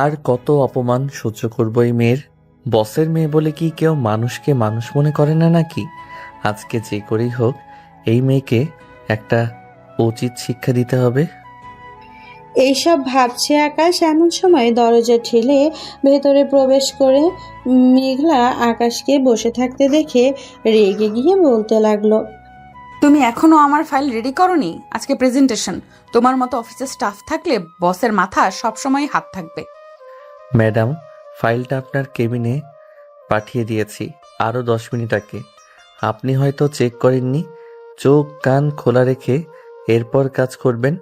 আর কত অপমান সহ্য করবো এই মেয়ের? বসের মেয়ে বলে কি কেউ মানুষকে মানুষ মনে করে না নাকি? আজকে যে করেই হোক এই মেয়েকে একটা উচিত শিক্ষা দিতে হবে। এইসব ভাবছে আকাশ, এমন সময় দরজা ঠেলে ভেতরে প্রবেশ করে মেঘলা আকাশকে বসে থাকতে দেখে রেগে গিয়ে বলতে লাগলো, তুমি এখনো আমার ফাইল রেডি করনি? আজকে প্রেজেন্টেশন। তোমার মতো অফিসের স্টাফ থাকলে বসের মাথা সবসময় হাত থাকবে। ম্যাডাম, ফাইলটা আপনার কেবিনে পাঠিয়ে দিয়েছি আরও 10 মিনিট আগে। আপনি হয়তো চেক করেননি। চোখ কান খোলা রেখে এরপর কাজ করবেন।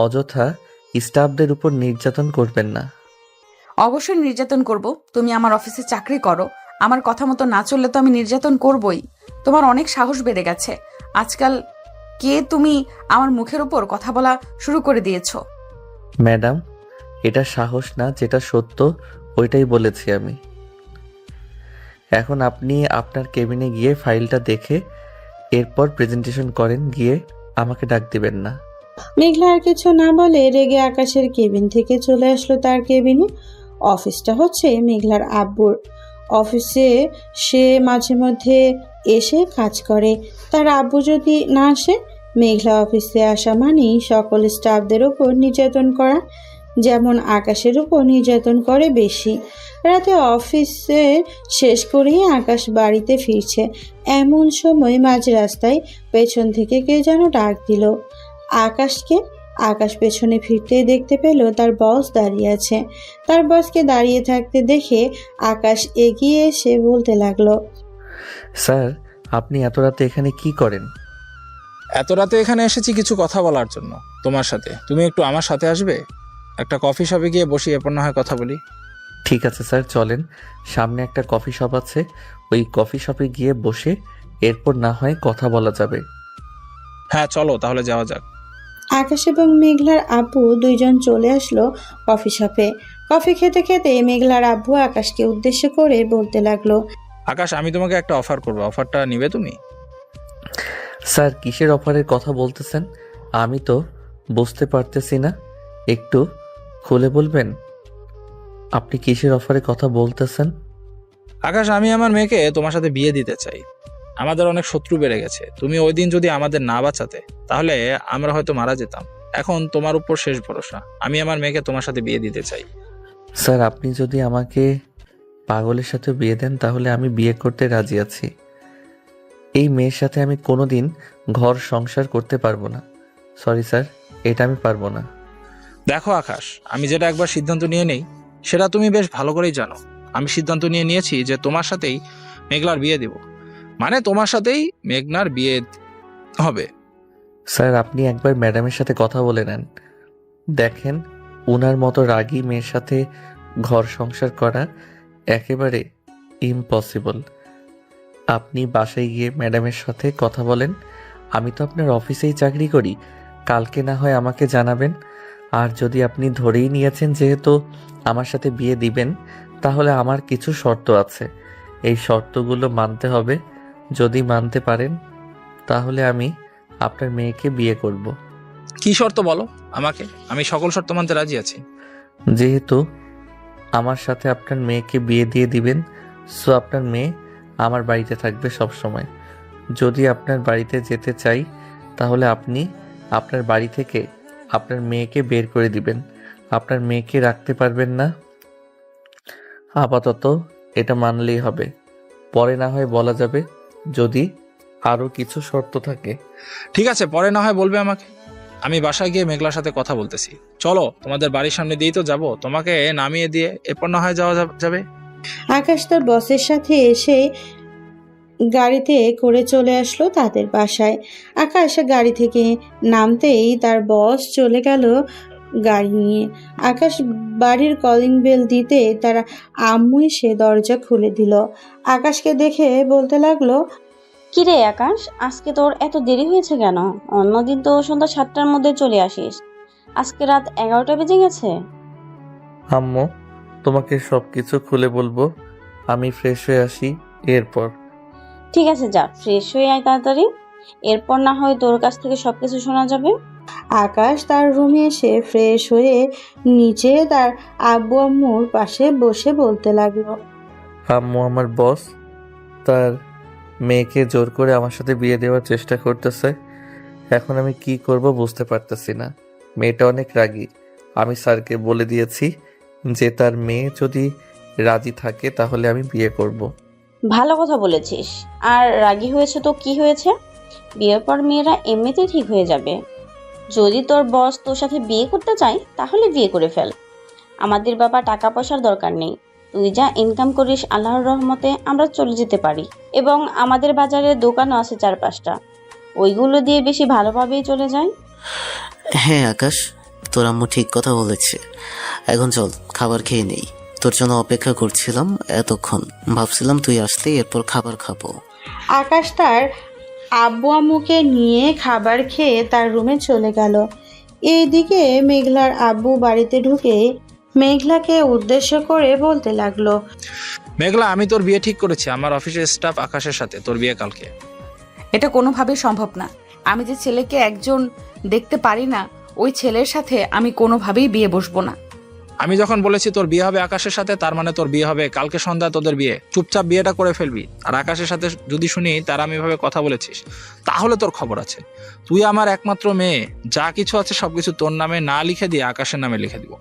অযথা স্টাফদের উপর নির্যাতন করবেন না। অবশ্যই নির্যাতন করব। তুমি আমার অফিসে চাকরি করো, আমার কথা মতো না চললে তো আমি নির্যাতন করবই। তোমার অনেক সাহস বেড়ে গেছে আজকাল। কে তুমি আমার মুখের উপর কথা বলা শুরু করে দিয়েছো? ম্যাডাম, এটা সাহস না, যেটা সত্য ওইটাই বলেছি আমি। এখন আপনি আপনার কেবিনে গিয়ে ফাইলটা দেখে এরপর প্রেজেন্টেশন করেন। গিয়ে আমাকে ডাক দিবেন না। মেঘলা আর কিছু না বলে রেগে আকাশের কেবিন থেকে চলে আসলো তার কেবিনে। অফিসটা হচ্ছে মেঘলার আব্বুর অফিসে। সে মাঝে মধ্যে এসে কাজ করে। তার আব্বু যদি না আসে, মেঘলা অফিসে আসা মানেই সকল স্টাফদের উপর নির্যাতন করা, যেমন আকাশের উপর নির্যাতন করে বেশি। রাতে অফিসে শেষ করেই আকাশ বাড়িতে ফিরছে, এমন সময় মাঝ রাস্তায় পেছন থেকে কে যেন ডাক দিল আকাশকে। আকাশ পেছনে ফিরতে দেখতে পেল তার বস দাঁড়িয়ে আছে। তার বসকে দাঁড়িয়ে থাকতে দেখে আকাশ এগিয়ে এসে বলতে লাগলো, স্যার, আপনি এত রাতে এখানে কি করেন? এত রাতে এখানে এসেছি কিছু কথা বলার জন্য তোমার সাথে। তুমি একটু আমার সাথে আসবে? একটা কফি শপে গিয়ে বসি, এরপর না হয় কথা বলি। ঠিক আছে স্যার, চলেন। সামনে একটা কফি শপ আছে, ওই কফি শপে গিয়ে বসে এরপর না হয় কথা বলা যাবে। হ্যাঁ চলো তাহলে যাওয়া যাক। আকাশ এবং মেঘলার আব্বু দুইজন চলে আসলো কফি শপে। কফি খেতে খেতে মেঘলার আব্বু আকাশকে উদ্দেশ্য করে বলতে লাগলো, আকাশ, আমি তোমাকে একটা অফার করবো, অফারটা নিবে তুমি? স্যার, কিসের অফারের কথা বলতেছেন? আমি তো বুঝতে পারতেছি না, একটু খুলে বলবেন আপনি কিসের অফারের কথা বলতেছেন? আকাশ, আমি আমার মেয়েকে তোমার সাথে বিয়ে দিতে চাই। আমাদের অনেক শত্রু বেড়ে গেছে। তুমি ওই দিন যদি আমাদের না বাঁচাতে, তাহলে আমরা হয়তো মারা যেতাম। এখন তোমার উপর শেষ ভরসা। আমি আমার মেয়েকে তোমার সাথে বিয়ে দিতে চাই। স্যার, আপনি যদি আমাকে পাগলের সাথে বিয়ে দেন তাহলে আমি বিয়ে করতে রাজি আছি। এই মেয়ের সাথে আমি কোনোদিন ঘর সংসার করতে পারবো না। সরি স্যার, এটা আমি পারবো না। দেখো আকাশ, আমি যেটা একবার সিদ্ধান্ত নিয়ে নেই সেটা তুমি বেশ ভালো করেই জানো। আমি সিদ্ধান্ত নিয়েছি যে তোমার সাথেই মেঘলার বিয়ে দিব। মানে তোমার সাথেই মেঘনার বিয়ে হবে। স্যার, আপনি একবার ম্যাডামের সাথে কথা বলে নেন। দেখেন, উনার মতো রাগী মেয়ের সাথে ঘর সংসার করা একেবারে ইম্পসিবল। আপনি বাসায় গিয়ে ম্যাডামের সাথে কথা বলেন। আমি তো আপনার অফিসেই চাকরি করি। কালকে না হয় আমাকে জানাবেন। আর যদি আপনি ধরেই নিয়েছেন যেহেতু আমার সাথে বিয়ে দিবেন, তাহলে আমার কিছু শর্ত আছে। এই শর্তগুলো মানতে হবে। যদি মানতে পারেন তাহলে আমি আপনার মেয়েকে বিয়ে করব। কি শর্ত বলো আমাকে, আমি সকল শর্ত মানতে রাজি আছি। যেহেতু আমার সাথে আপনার মেয়েকে বিয়ে দিয়ে দিবেন, সো আপনার মেয়ে আমার বাড়িতে থাকবে সব সময়। যদি আপনার বাড়িতে যেতে চাই তাহলে আপনি আপনার বাড়ি থেকে আপনার মেয়েকে বের করে দিবেন। আপনার মেয়েকে রাখতে পারবেন না। আপাতত এটা মানলেই হবে, পরে না হয় বলা যাবে যদি আরও কিছু শর্ত থাকে। ঠিক আছে, পরে না হয় বলবে আমাকে। আমি বাসায় গিয়ে মেঘলার সাথে কথা বলতেছি। চলো, তোমাদের বাড়ির সামনে দিয়েই তো যাব, তোমাকে নামিয়ে দিয়ে এরপর না হয় যাওয়া যাবে। আকাশ তার বসের সাথে এসে গাড়িতে করে চলে আসলো তাদের বাসায়। আকাশ গাড়ি থেকে নামতেই তার বস চলে গেল গাড়ি নিয়ে। আকাশ বাড়ির কলিং বেল দিতে তার আম্মু এসে দরজা খুলে দিল। আকাশকে দেখে বলতে লাগলো, কিরে আকাশ, আজকে তোর এত দেরি হয়েছে কেন? অন্যদিন তো সন্ধ্যা 7টার মধ্যে চলে আসিস, আজকে রাত 11টা বেজে গেছে। আম্মু, তোমাকে সব কিছু খুলে বলবো। আমি ফ্রেশ হয়ে আসি এরপর। ঠিক আছে, যা ফ্রেশ হয়ে আয় তাড়াতাড়ি, এরপর না হয় তোর কাছ থেকে সবকিছু শোনা যাবে। আকাশ তার রুমে এসে ফ্রেশ হয়ে নিচে তার আব্বু আম্মুর পাশে বসে বলতে লাগলো। আম্মু আমার বস, তার মেয়েকে জোর করে আমার সাথে বিয়ে দেওয়ার চেষ্টা করতেছে। এখন আমি কি করব বুঝতে পারতেছি না। মেয়েটা অনেক রাগী। আমি স্যারকে বলে দিয়েছি যে তার মেয়ে যদি রাজি থাকে তাহলে আমি বিয়ে করব। ভালো কথা বলেছিস। আর রাগী হয়েছে তো কি হয়েছে? বিয়ের পর মেয়েরা এমনিতেই ঠিক হয়ে যাবে। যদি তোর বস তোর সাথে বিয়ে করতে চায় তাহলে বিয়ে করে ফেল। আমাদের বাবা টাকা পয়সার দরকার নেই। তুই যা ইনকাম করিস আল্লাহর রহমতে আমরা চলে যেতে পারি, এবং আমাদের বাজারে দোকানও আছে 4-5টা। ওইগুলো দিয়ে বেশি ভালোভাবেই চলে যায়। হ্যাঁ আকাশ, তোর আম্মু ঠিক কথা বলেছে। এখন চল খাবার খেয়ে নেই। তোর জন্য অপেক্ষা করছিলাম এতক্ষণ, ভাবছিলাম তুই আসলে এরপর খাবার খাবো। আকাশ তার আব্বু আম্মুকে নিয়ে খাবার খেয়ে তার রুমে চলে গেল। এইদিকে মেঘলার আব্বু বাড়িতে ঢুকে মেঘলাকে উদ্দেশ্য করে বলতে লাগলো। মেঘলা, আমি তোর বিয়ে ঠিক করেছি আমার অফিসের স্টাফ আকাশের সাথে। তোর বিয়ে কালকে। এটা কোনোভাবেই সম্ভব না। আমি যে ছেলেকে একজন দেখতে পারি না, ওই ছেলের সাথে আমি কোনোভাবেই বিয়ে বসবো না। আমি যখন বলেছি তোর বিয়ে হবে আকাশের সাথে, তার মানে তোর বিয়ে হবে কালকে সন্ধ্যায়। তোদের বিয়ে, চুপচাপ বিয়েটা করে ফেলবি। আর আকাশের সাথে যদি শুনি তার আমি এভাবে কথা বলেছিস, তাহলে তোর খবর আছে। তুই আমার একমাত্র মেয়ে, যা কিছু আছে সবকিছু তোর নামে না লিখে দিয়ে আকাশের নামে লিখে দিব।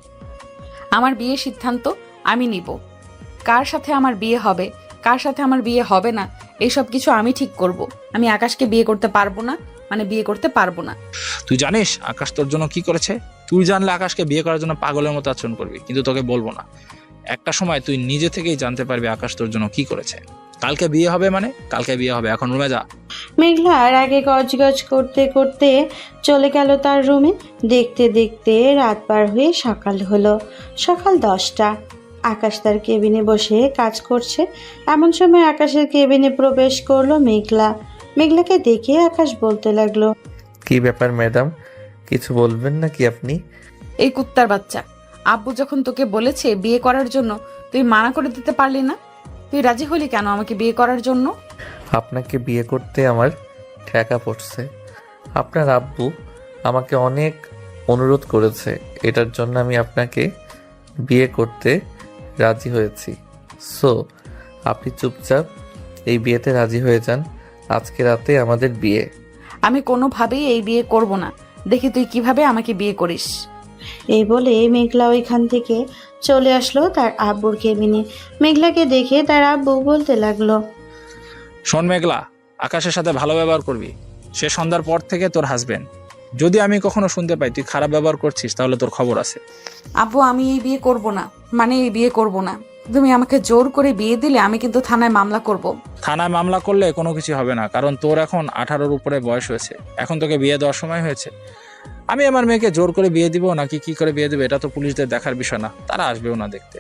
আমার বিয়ের সিদ্ধান্ত আমি নিব। কার সাথে আমার বিয়ে হবে, কার সাথে আমার বিয়ে হবে না, এইসব কিছু আমি ঠিক করব। আমি আকাশকে বিয়ে করতে পারবো না, মানে বিয়ে করতে পারবো না। তুই জানিস আকাশ তোর জন্য কি করেছে? তুই জানলে আকাশকে বিয়ে করার জন্য পাগলের মতো আচরণ করবি, কিন্তু তোকে বলবো না। একটা সময় তুই নিজে থেকেই জানতে পারবি আকাশ তোর জন্য কি করেছে। কালকে বিয়ে হবে মানে কালকে বিয়ে হবে। এখন রুমে যা। মেঘলার আগে গজগজ করতে করতে চলে গেল তার রুমে। দেখতে দেখতে রাত পার হয়ে সকাল হলো। সকাল 10টা। আকাশ তার কেবিনে বসে কাজ করছে। এমন সময় আকাশের কেবিনে প্রবেশ করলো মেঘলা। মেঘলাকে দেখে আকাশ বলতে লাগলো। কি ব্যাপার ম্যাডাম, কিছু বলবেন নাকি আপনি? এই কুত্তার বাচ্চা, আব্বু যখন তোকে বলেছে বিয়ে করার জন্য, তুই মানা করে দিতে পারলি না? তুই রাজি হলি কেন আমাকে বিয়ে করার জন্য? আপনাকে বিয়ে করতে আমার ঠেকা পড়ছে। আপনার আব্বু আমাকে অনেক অনুরোধ করেছে, এটার জন্য আমি আপনাকে বিয়ে করতে রাজি হয়েছি। সো আপনি চুপচাপ এই বিয়েতে রাজি হয়ে যান। আজকে রাতে আমাদের বিয়ে। আমি কোনোভাবেই এই বিয়ে করব না। দেখি তুই কিভাবে আমাকে বিয়ে করিস। এই বলে মেঘলা ওইখান থেকে চলে আসলো তার আব্বুর কেবিনে। মেঘলাকে দেখে তার আব্বু বলতে লাগলো। শোন মেঘলা, আকাশের সাথে ভালো ব্যবহার করবি। সে সন্ধ্যার পর থেকে তোর হাজবেন্ড। যদি আমি কখনো শুনতে পাই তুই খারাপ ব্যবহার করছিস, তাহলে তোর খবর আছে। আব্বু, আমি এই বিয়ে করব না, মানে এই বিয়ে করব না। তুমি আমাকে জোর করে বিয়ে দিলে আমি কিন্তু থানায় মামলা করব। থানায় মামলা করলে কোনো কিছু হবে না, কারণ তোর এখন 18-র উপরে বয়স হয়েছে। এখন তোকে বিয়ে দেওয়ার সময় হয়েছে। আমি আমার মেয়েকে জোর করে বিয়ে দিব নাকি কি করে বিয়ে দেবো এটা তো পুলিশদের দেখার বিষয় না, তারা আসবেও না দেখতে।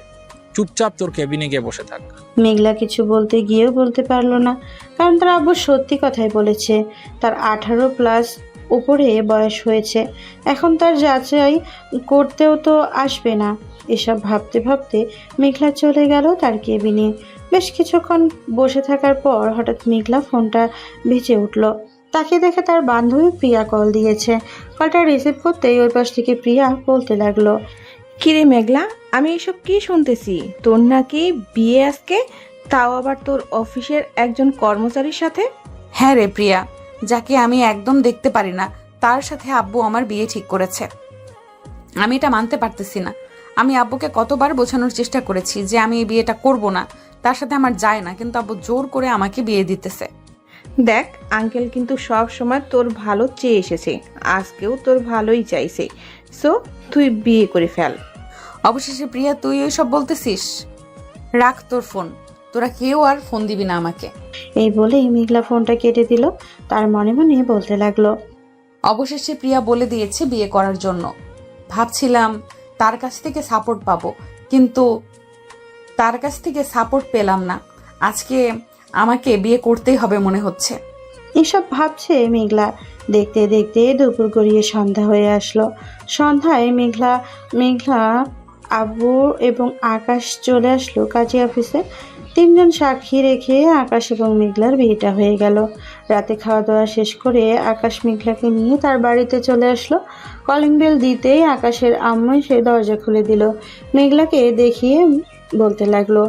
চুপচাপ তোর কেবিনে গিয়ে বসে থাক। মেঘলা কিছু বলতে গিয়েও বলতে পারলো না, কারণ তার আব্বু সত্যি কথাই বলেছে। তার 18+ উপরে বয়স হয়েছে। এখন তার যাচাই করতেও তো আসবে না। এসব ভাবতে ভাবতে মেঘলা চলে গেল তার কেবিনে। বেশ কিছুক্ষণ বসে থাকার পর হঠাৎ মেঘলা ফোনটা বেজে উঠল। তাকে দেখে তার বান্ধবী প্রিয়া কল দিয়েছে। কলটা রিসিভ করতেই ওই পাশ থেকে প্রিয়া বলতে লাগলো। কিরে মেঘলা, আমি এসব কি শুনতেছি? তোর নাকি বিয়ে আজকে, তাও আবার তোর অফিসের একজন কর্মচারীর সাথে? হ্যাঁ রে প্রিয়া, যাকে আমি একদম দেখতে পারি না তার সাথে আব্বু আমার বিয়ে ঠিক করেছে। আমি এটা মানতে পারতেছি না। আমি আব্বুকে কতবার বোঝানোর চেষ্টা করেছি যে আমি এই বিয়েটা করব না, তার সাথে আমার যায় না, কিন্তু আব্বু জোর করে আমাকে বিয়ে দিতেছে। দেখ, আঙ্কেল কিন্তু সব সময় তোর ভালো চেয়ে এসেছে, আজকেও তোর ভালোই চাইছে। সো তুই বিয়ে করে ফেল। অবশেষে প্রিয়া তুই ওইসব বলতেছিস? রাখ তোর ফোন, তোরা কেউ আর ফোন দিবি না আমাকে। এই বলেই মেঘলা ফোনটা কেটে দিল। তার মনে মনে বলতে লাগলো। অবশেষে প্রিয়া বলে দিয়েছে বিয়ে করার জন্য। ভাবছিলাম তার কাছ থেকে সাপোর্ট পাবো, কিন্তু তার কাছ থেকে সাপোর্ট পেলাম না। আজকে আমাকে বিয়ে করতেই হবে মনে হচ্ছে। এসব ভাবছে মেঘলা। দেখতে দেখতে দুপুর গড়িয়ে সন্ধ্যা হয়ে আসলো। সন্ধ্যায় মেঘলা আব্বু এবং আকাশ চলে আসলো কাজী অফিসে। তিনজন সাক্ষী রেখে আকাশ এবং মেঘলার বিয়েটা হয়ে গেল। রাতে খাওয়া দাওয়া শেষ করে আকাশ মেঘলাকে নিয়ে তার বাড়িতে চলে আসলো। কলিং বেল দিতেই আকাশের আম্মু এসে দরজা খুলে দিল। মেঘলাকে দেখিয়ে বলতে লাগলো,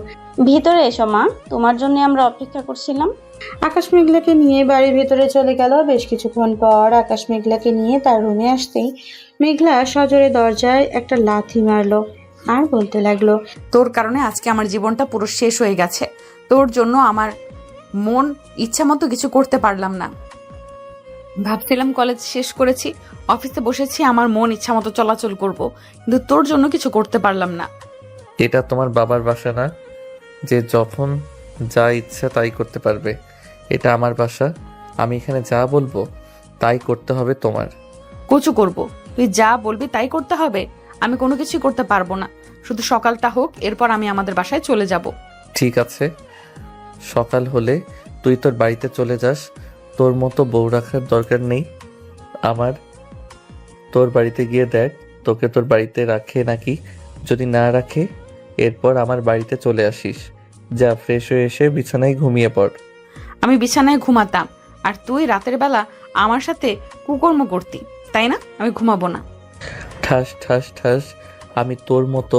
ভিতরে এসো মা, তোমার জন্য আমরা অপেক্ষা করছিলাম। আকাশ মেঘলাকে নিয়ে বাড়ির ভেতরে চলে গেল। বেশ কিছুক্ষণ পর আকাশ মেঘলাকে নিয়ে তার রুমে আসতেই মেঘলা সজোরে দরজায় একটা লাথি মারলো আর বলতে লাগলো, তোর কারণে আজকে আমার জীবনটা পুরো শেষ হয়ে গেছে। তোর জন্য আমার মন ইচ্ছা মতো কিছু করতে পারলাম না। ভাবছিলাম কলেজ শেষ করেছি, অফিসে বসেছি, আমার মন ইচ্ছা মতো চলাচল করব, কিন্তু তোর জন্য কিছু করতে পারলাম না। এটা তোমার বাবার বাসা না যে যখন যা ইচ্ছা তাই করতে পারবে। এটা আমার বাসা, আমি এখানে যা বলবো তাই করতে হবে তোমার। কচু করব, তুই যা বলবি তাই করতে হবে? আমি কোনো কিছুই করতে পারবো না, শুধু সকালটা হোক, এরপর আমি আমাদের বাসায় চলে যাব। ঠিক আছে, সকাল হলে তুই তোর বাড়িতে চলে যাস। তোর মতো বউ রাখার দরকার নেই আমার। তোর বাড়িতে গিয়ে দেখ তোকে তোর বাড়িতে রাখে নাকি। যদি না রাখে এরপর আমার বাড়িতে চলে আসিস। যা, ফ্রেশ হয়ে এসে বিছানায় ঘুমিয়ে পড়। আমি বিছানায় ঘুমাতাম আর তুই রাতের বেলা আমার সাথে কুকর্ম করতি, তাই না? আমি ঘুমাবো না। ঠাস ঠাস ঠাস। আমি তোর মতো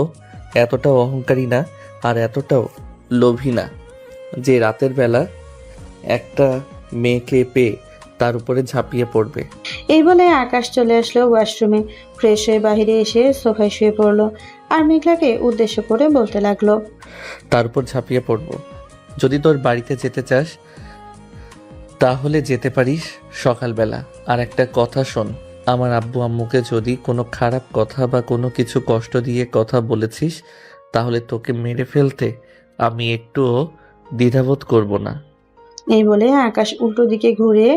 এতটাও অহংকারী না আর এতটাও লোভী না যে রাতের বেলা একটা মেয়েকে পেয়ে তার উপরে ঝাঁপিয়ে পড়বে। এই বলে আকাশ চলে আসলো ওয়াশরুমে। ফ্রেশ হয়ে বাহিরে এসে সোফায় শুয়ে পড়লো আর মেঘলাকে উদ্দেশ্য করে বলতে লাগলো, তার উপর ঝাঁপিয়ে পড়ব। যদি তোর বাড়িতে যেতে চাস তাহলে যেতে পারিস সকালবেলা। আর একটা কথা শোন, আমার আব্বু আম্মুকে যদি কোনো খারাপ কথা বা কোনো কিছু কষ্ট দিয়ে কথা বলেছিস তাহলে তোকে মেরে ফেলতে আমি একটুও দ্বিধাবোধ করব না। এই বলে আকাশ উল্টো দিকে ঘুরে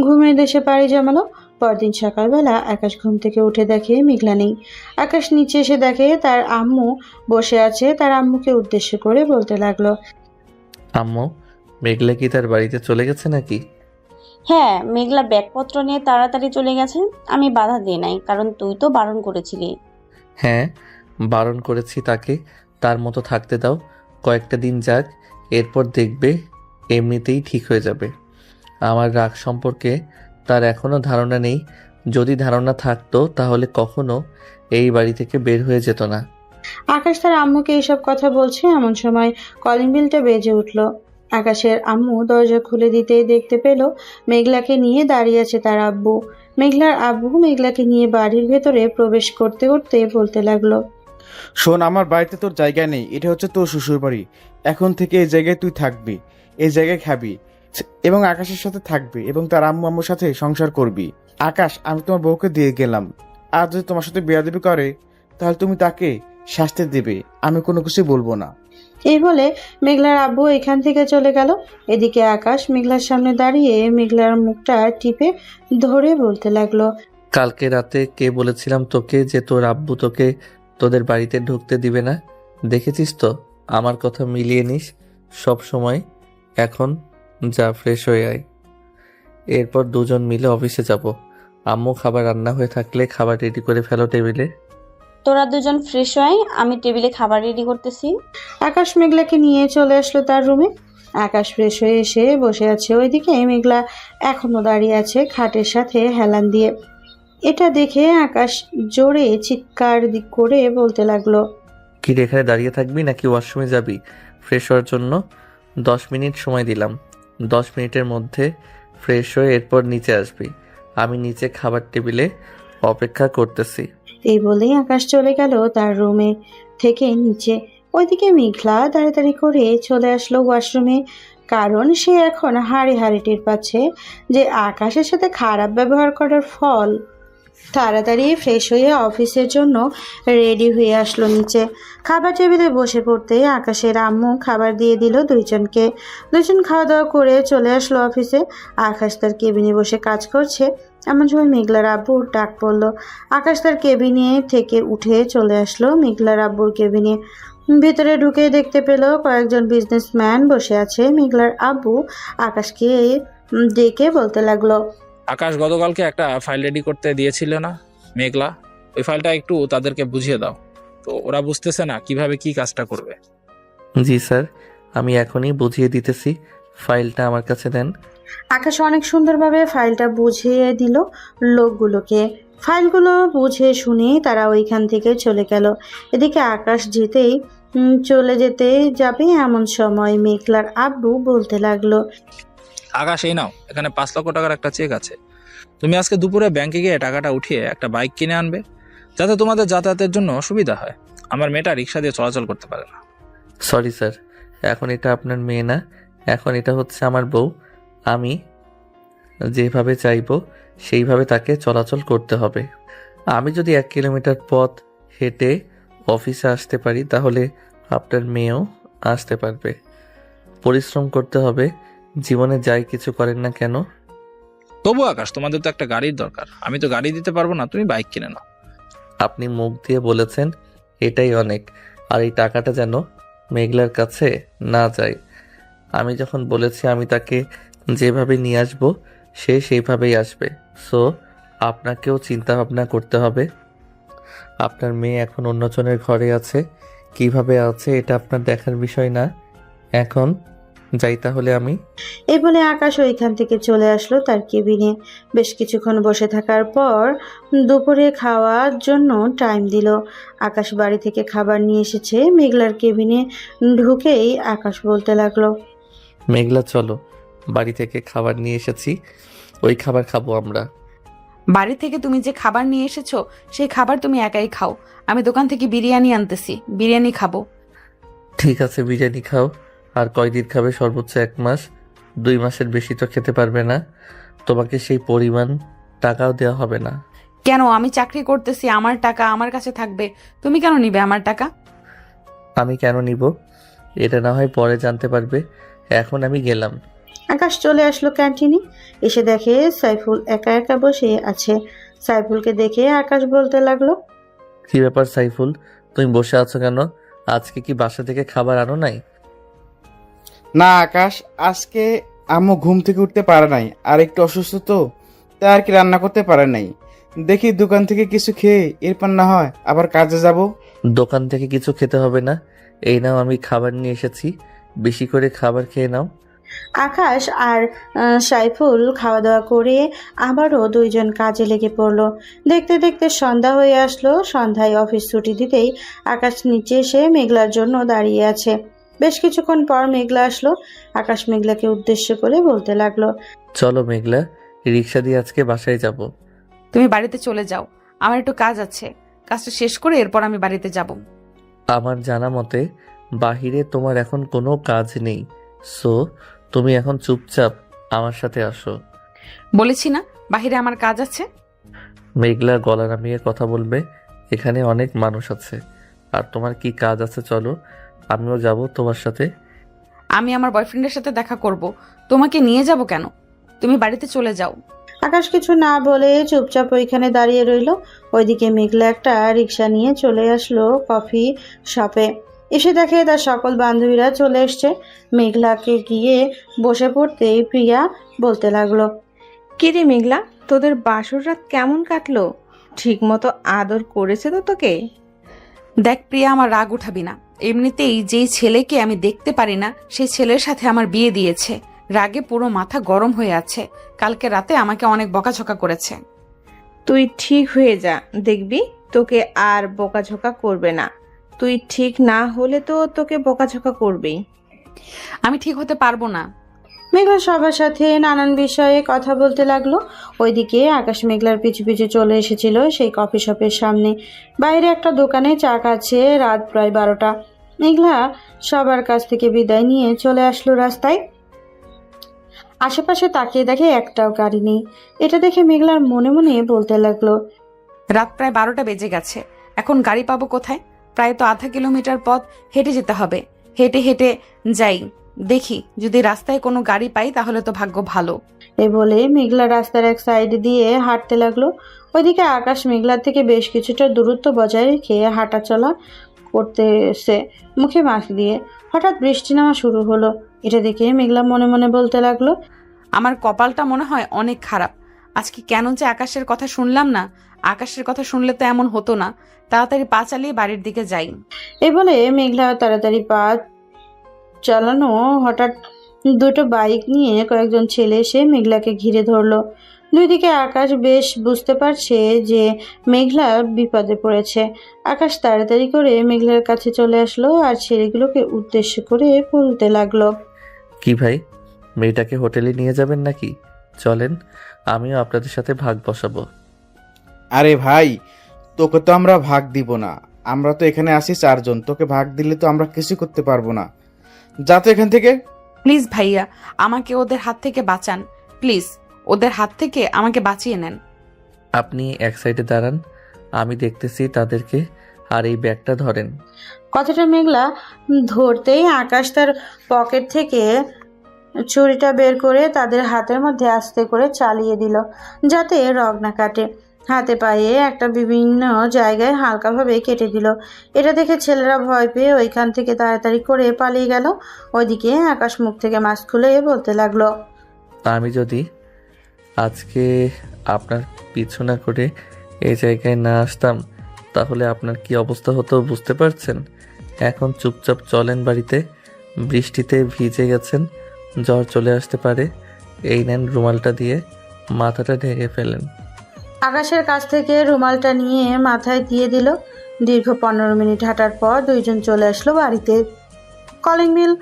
ঘুমের দেশে পাড়ি জমালো। পরদিন সকালবেলা আকাশ ঘুম থেকে উঠে দেখে মেঘলা নেই। আকাশ নিচে এসে দেখে তার আম্মু বসে আছে। তার আম্মুকে উদ্দেশ্য করে বলতে লাগলো, আম্মু, মেঘলা কি তার বাড়িতে চলে গেছে নাকি? হ্যাঁ, মেঘলা ব্যাগপত্র নিয়ে তাড়াতাড়ি চলে গেছে। আমি বাধা দিই নাই, কারণ তুই তো বারণ করেছিলি। হ্যাঁ, বারণ করেছি তাকে। তার মতো থাকতে দাও, কয়েকটা দিন যাক, এরপর দেখবে এমনিতেই ঠিক হয়ে যাবে। আমার রাগ সম্পর্কে তার এখনো ধারণা নেই। যদি ধারণা থাকতো তাহলে কখনো এই বাড়ি থেকে বের হয়ে যেত না। আকাশ তার আম্মুকে এইসব কথা বলছে এমন সময় কলিং বেলটা বেজে উঠলো। আকাশের আম্মু দরজা খুলে দিতেই দেখতে পেল মেঘলাকে নিয়ে দাঁড়িয়ে আছে তার আব্বু। মেঘলার আব্বু মেঘলাকে নিয়ে বাড়ির ভেতরে প্রবেশ করতে করতে বলতে লাগলো, শোন, আমার বাড়িতে তোর জায়গা নেই। এটা হচ্ছে তোর শ্বশুর বাড়ি। এখন থেকে এই জায়গায় তুই থাকবি, এই জায়গায় খাবি এবং আকাশের সাথে থাকবি এবং তার আম্মু আম্মুর সাথে সংসার করবি। আকাশ, আমি তোমার বউকে দিয়ে গেলাম। আর যদি তোমার সাথে বেয়াদবি করে তাহলে তুমি তাকে শাস্তি দেবে, আমি কোনো কিছু বলবো না। এই বলে মেঘলার আব্বু এখান থেকে চলে গেল। এদিকে আকাশ মেঘলার সামনে দাঁড়িয়ে মেঘলার মুখটা টিপে ধরে বলতে লাগলো, কালকে রাতে কে বলেছিলাম তোকে যে তোর আব্বু তোকে তোদের বাড়িতে ঢুকতে দিবে না? দেখেছিস তো, আমার কথা মিলিয়ে নিস সব সময়। এখন যা, ফ্রেশ হয়ে আয়, এরপর দুজন মিলে অফিসে যাব। আম্মু খাবার রান্না হয়ে থাকলে খাবার রেডি করে ফেলো টেবিলে। তোরা দুজন ফ্রেশ হয়, আমি টেবিলে খাবার রেডি করতেছি। আকাশ মেঘলাকে নিয়ে চলে আসলো তার রুমে। আকাশ ফ্রেশ হয়ে এসে বসে আছে। ওইদিকে মেঘলা এখনো দাঁড়িয়ে আছে খাটের সাথে হেলান দিয়ে। এটা দেখে আকাশ জোরে চিৎকার করে বলতে লাগলো, কি রে, এখানে দাঁড়িয়ে থাকবি নাকি ওয়াশরুমে যাবি? ফ্রেশ হওয়ার জন্য 10 মিনিট সময় দিলাম। 10 মিনিটের মধ্যে ফ্রেশ হয়ে এরপর নিচে আসবি। আমি নিচে খাবার টেবিলে অপেক্ষা করতেছি। এই বলেই আকাশ চলে গেল তার রুমে থেকে নিচে। ওইদিকে মেঘলা তাড়াতাড়ি করে চলে আসলো ওয়াশরুমে, কারণ সে এখন হাড়ে হাড়ে টের পাচ্ছে যে আকাশের সাথে খারাপ ব্যবহার করার ফল। তাড়াতাড়ি ফ্রেশ হয়ে অফিসের জন্য রেডি হয়ে আসলো নিচে। খাবার টেবিলে বসে পড়তে আকাশের আম্মু খাবার দিয়ে দিল দুইজনকে। দুজন খাওয়া দাওয়া করে চলে আসলো অফিসে। আকাশ তার কেবিনে বসে কাজ করছে এমন সময় মেঘলার আব্বুর ডাক পড়লো। আকাশ তার কেবিনে থেকে উঠে চলে আসলো মেঘলার আব্বুর কেবিনে। ভিতরে ঢুকে দেখতে পেল কয়েকজন বিজনেসম্যান বসে আছে। মেঘলার আব্বু আকাশকে ডেকে বলতে লাগলো, আকাশ গতকালকে একটা ফাইল রেডি করতে দিয়েছিল না মেঘলা? ওই ফাইলটা একটু তাদেরকে বুঝিয়ে দাও তো, ওরা বুঝতেছে না কিভাবে কি কাজটা করবে। জি স্যার, আমি এখনই বুঝিয়ে দিতেছি। ফাইলটা আমার কাছে দেন। আকাশ অনেক সুন্দরভাবে ফাইলটা বুঝিয়ে দিল লোকগুলোকে। ফাইলগুলো বুঝে শুনে তারা ওইখান থেকে চলে গেল। এদিকে আকাশ যেতেই চলে যেতে যাবে এমন সময় মেঘলার আব্বু বলতে লাগলো, আকাশ, এই নাও, এখানে 5 লক্ষ টাকার একটা চেক আছে। তুমি আজকে দুপুরে ব্যাংকে গিয়ে টাকাটা উঠিয়ে একটা বাইক কিনে আনবে, যাতে তোমাদের যাতায়াতের জন্য সুবিধা হয়। আমার মেয়েটা রিক্সা দিয়ে চলাচল করতে পারে না। সরি স্যার, এখন এটা আপনার মেয়ে না, এখন এটা হচ্ছে আমার বউ। আমি যেভাবে চাইবো সেইভাবে তাকে চলাচল করতে হবে। আমি যদি 1 কিলোমিটার পথ হেঁটে অফিসে আসতে পারি, তাহলে আপনার মেয়েও আসতে পারবে। পরিশ্রম করতে হবে, জীবনে যাই কিছু করেন না কেন। তবু আকাশ, তোমাদের তো একটা গাড়ির দরকার। আমি তো গাড়ি দিতে পারবো না, তুমি বাইক কিনে নাও। আপনি মুখ দিয়ে বলেছেন, এটাই অনেক। আর এই টাকাটা যেন মেঘলার কাছে না যায়। আমি যখন বলেছি আমি তাকে যেভাবে নিয়ে আসবো, সে সেইভাবেই আসবে। সো আপনাকেও চিন্তা ভাবনা করতে হবে। আপনার মেয়ে এখন অন্যজনের ঘরে আছে, কিভাবে আছে এটা আপনার দেখার বিষয় না। এখন যাই তাহলে আমি। এই বলে আকাশ ওইখান থেকে চলে আসলো তার কেবিনে। বেশ কিছুক্ষণ বসে থাকার পর দুপুরে খাওয়ার জন্য টাইম দিল। আকাশ বাড়ি থেকে খাবার নিয়ে এসেছে। মেঘলার কেবিনে ঢুকেই আকাশ বলতে লাগলো, মেঘলা চলো, বাড়ি থেকে খাবার নিয়ে এসেছি, ওই খাবার খাবো আমরা। বাড়ি থেকে তুমি যে খাবার নিয়ে এসেছো সেই খাবার তুমি একাই খাও। আমি দোকান থেকে বিরিয়ানি আনতেছি, বিরিয়ানি খাবো। ঠিক আছে, বিরিয়ানি খাও। আর কয়দিন খাবে? সর্বোচ্চ 1 মাস। 2 মাসের বেশি তো খেতে পারবে না। তোমাকে সেই পরিমাণ টাকাও দেওয়া হবে না। কেন? আমি চাকরি করতেছি, আমার টাকা আমার কাছে থাকবে, তুমি কেন নিবে আমার টাকা? আমি কেন নিব এটা না হয় পরে জানতে পারবে। এখন আমি গেলাম। আকাশ চলে আসলো ক্যান্টিনে। এসে দেখে সাইফুল একা একা বসে আছে। সাইফুলকে দেখে আকাশ বলতে লাগলো, কি ব্যাপার সাইফুল, তুমি বসে আছো কেন? আজকে কি বাসা থেকে খাবার আনো নাই? না আকাশ, আজকে আম্মু ঘুম থেকে উঠতে পারে নাই, আর একটু অসুস্থ তো, তাই আর কি রান্না করতে পারে নাই। দেখি দোকান থেকে কিছু খেয়ে এরপর না হয় আবার কাজে যাব। দোকান থেকে কিছু খেতে হবে না, এই নাও আমি খাবার নিয়ে এসেছি, বেশি করে খাবার খেয়ে নাও। আকাশ আর সাইফুল খাওয়া দাওয়া করে আবারও দুইজন কাজে লেগে পড়লো। দেখতে দেখতে সন্ধ্যা হয়ে আসলো। সন্ধ্যায় অফিস ছুটি দিতেই আকাশ নিচে এসে মেঘলার জন্য দাঁড়িয়ে আছে। বেশ কিছুক্ষণ পর মেঘলা আসলো। আকাশ মেঘলাকে উদ্দেশ্য করে বলতে লাগলো, চলো মেঘলা, রিক্সা দিয়ে আজকে বাসায় যাব। তুমি বাড়িতে চলে যাও, আমার একটু কাজ আছে, কাজটা শেষ করে এরপর আমি বাড়িতে যাব। আমার জানা মতে বাহিরে তোমার এখন কোনো কাজ নেই, সো তুমি এখন চুপচাপ আমার সাথে আসো। বলেছি না বাহিরে আমার কাজ আছে। মেঘলা গলা নামিয়ে কথা বলবে, এখানে অনেক মানুষ আছে। আর তোমার কি কাজ আছে? চলো, আমিও যাব তোমার সাথে। আমি আমার বয়ফ্রেন্ডের সাথে দেখা করব, তোমাকে নিয়ে যাব কেন? তুমি বাড়িতে চলে যাও। আকাশ কিছু না বলে চুপচাপ ওইখানে দাঁড়িয়ে রইলো। ওইদিকে মেঘলা একটা রিক্সা নিয়ে চলে আসলো কফি শপে। এসে দেখে তার সকল বান্ধবীরা চলে এসছে। মেঘলাকে গিয়ে বসে পড়তেই প্রিয়া বলতে লাগলো, কিরে মেঘলা, তোদের বাসর রাত কেমন কাটলো? ঠিক মতো আদর করেছে তো তোকে? দেখ প্রিয়া, আমার রাগ উঠাবি না। এমনিতেই যেই ছেলেকে আমি দেখতে পারি না সেই ছেলের সাথে আমার বিয়ে দিয়েছে। রাগে পুরো মাথা গরম হয়ে আছে। কালকে রাতে আমাকে অনেক বকাঝকা করেছে। তুই ঠিক হয়ে যা, দেখবি তোকে আর বকাঝকা করবে না। তুই ঠিক না হলে তো তোকে বকাঝকা করবেই। আমি ঠিক হতে পারবো না। মেঘলা সবার সাথে নানান বিষয়ে কথা বলতে লাগলো। ওইদিকে আকাশ মেঘলার পিছু পিছু চলে এসেছিল সেই কফি শপের সামনে। বাইরে একটা দোকানে চা খাচ্ছে। রাত প্রায় 12টা। মেঘলা সবার কাছ থেকে বিদায় নিয়ে চলে আসলো রাস্তায়। আশেপাশে তাকিয়ে দেখে একটাও গাড়ি নেই। এটা দেখে মেঘলার মনে মনে বলতে লাগলো, রাত প্রায় 12টা বেজে গেছে, এখন গাড়ি পাবো কোথায়? প্রায় তো আধা কিলোমিটার পথ হেঁটে যেতে হবে। হেঁটে হেঁটে যাই, দেখি যদি রাস্তায় কোনো গাড়ি পাই তাহলে তো ভাগ্য ভালো। এ বলে মেঘলা রাস্তার এক সাইড দিয়ে হাঁটতে লাগলো। ওইদিকে আকাশ মেঘলার থেকে বেশ কিছুটা দূরত্ব বজায় রেখে হাঁটা চলা করতেছে, মুখে মাস্ক দিয়ে। হঠাৎ বৃষ্টি নামা শুরু হলো। এটা দেখে মেঘলা মনে মনে বলতে লাগলো, আমার কপালটা মনে হয় অনেক খারাপ। আজকে কেন যে আকাশের কথা শুনলাম না। আকাশের কথা শুনলে তো এমন হতো না। তাড়াতাড়ি পা চালিয়ে বাড়ির দিকে যাই। এ বলে মেঘলা তাড়াতাড়ি পা চালানো হঠাৎ দুটো বাইক নিয়ে কয়েকজন ছেলে এসে মেঘলাকে ঘিরে ধরলো। দুই দিকে আকাশ বেশ বুঝতে পারছে যে মেঘলা বিপদে পড়েছে। আকাশ তাড়াতাড়ি করে মেঘলার কাছে চলে আসলো আর ছেলেগুলোকে উদ্দেশ্য করে বলতে লাগলো, কি ভাই, মেয়েটাকে হোটেলে নিয়ে যাবেন নাকি? চলেন, আমিও আপনাদের সাথে ভাগ বসাবো। আরে ভাই, তোকে তো আমরা ভাগ দিব না। আমরা তো এখানে আসি 4 জন, তোকে ভাগ দিলে তো আমরা কিছু করতে পারবো না। যা তো এখান থেকে। প্লিজ ভাইয়া, আমাকে ওদের হাত থেকে বাঁচান। প্লিজ, ওদের হাত থেকে আমাকে বাঁচিয়ে নেন। আপনি এক সাইডে দাঁড়ান, আমি দেখতেছি তাদেরকে, আর এই ব্যাগটা ধরেন। কথাটা মেঘলা ধরতেই আকাশ তার পকেট থেকে ছুরিটা বের করে তাদের হাতের মধ্যে আস্তে করে চালিয়ে দিল, যাতে রগ না কাটে। হাতে পায়ে একটা বিভিন্ন জায়গায় হালকাভাবে কেটে দিল। এটা দেখে ছেলেরা ভয় পেয়ে ওইখান থেকে তাড়াতাড়ি করে পালিয়ে গেল। ওইদিকে আকাশ মুখ থেকে মাস্ক খুলে বলতে লাগলো, আমি যদি আজকে আপনার পিছু না করে এই জায়গায় না আসতাম, তাহলে আপনার কি অবস্থা হতো বুঝতে পারছেন? এখন চুপচাপ চলেন বাড়িতে। বৃষ্টিতে ভিজে গেছেন, জ্বর চলে আসতে পারে। এই নেন, রুমালটা দিয়ে মাথাটা ঢেকে ফেলেন। আকাশের কাছ থেকে রুমালটা নিয়ে মাথায় দিয়ে দিল। দীর্ঘ 15 মিনিট হাঁটার পর দুইজন চলে আসলো বাড়িতে। কলিং বেল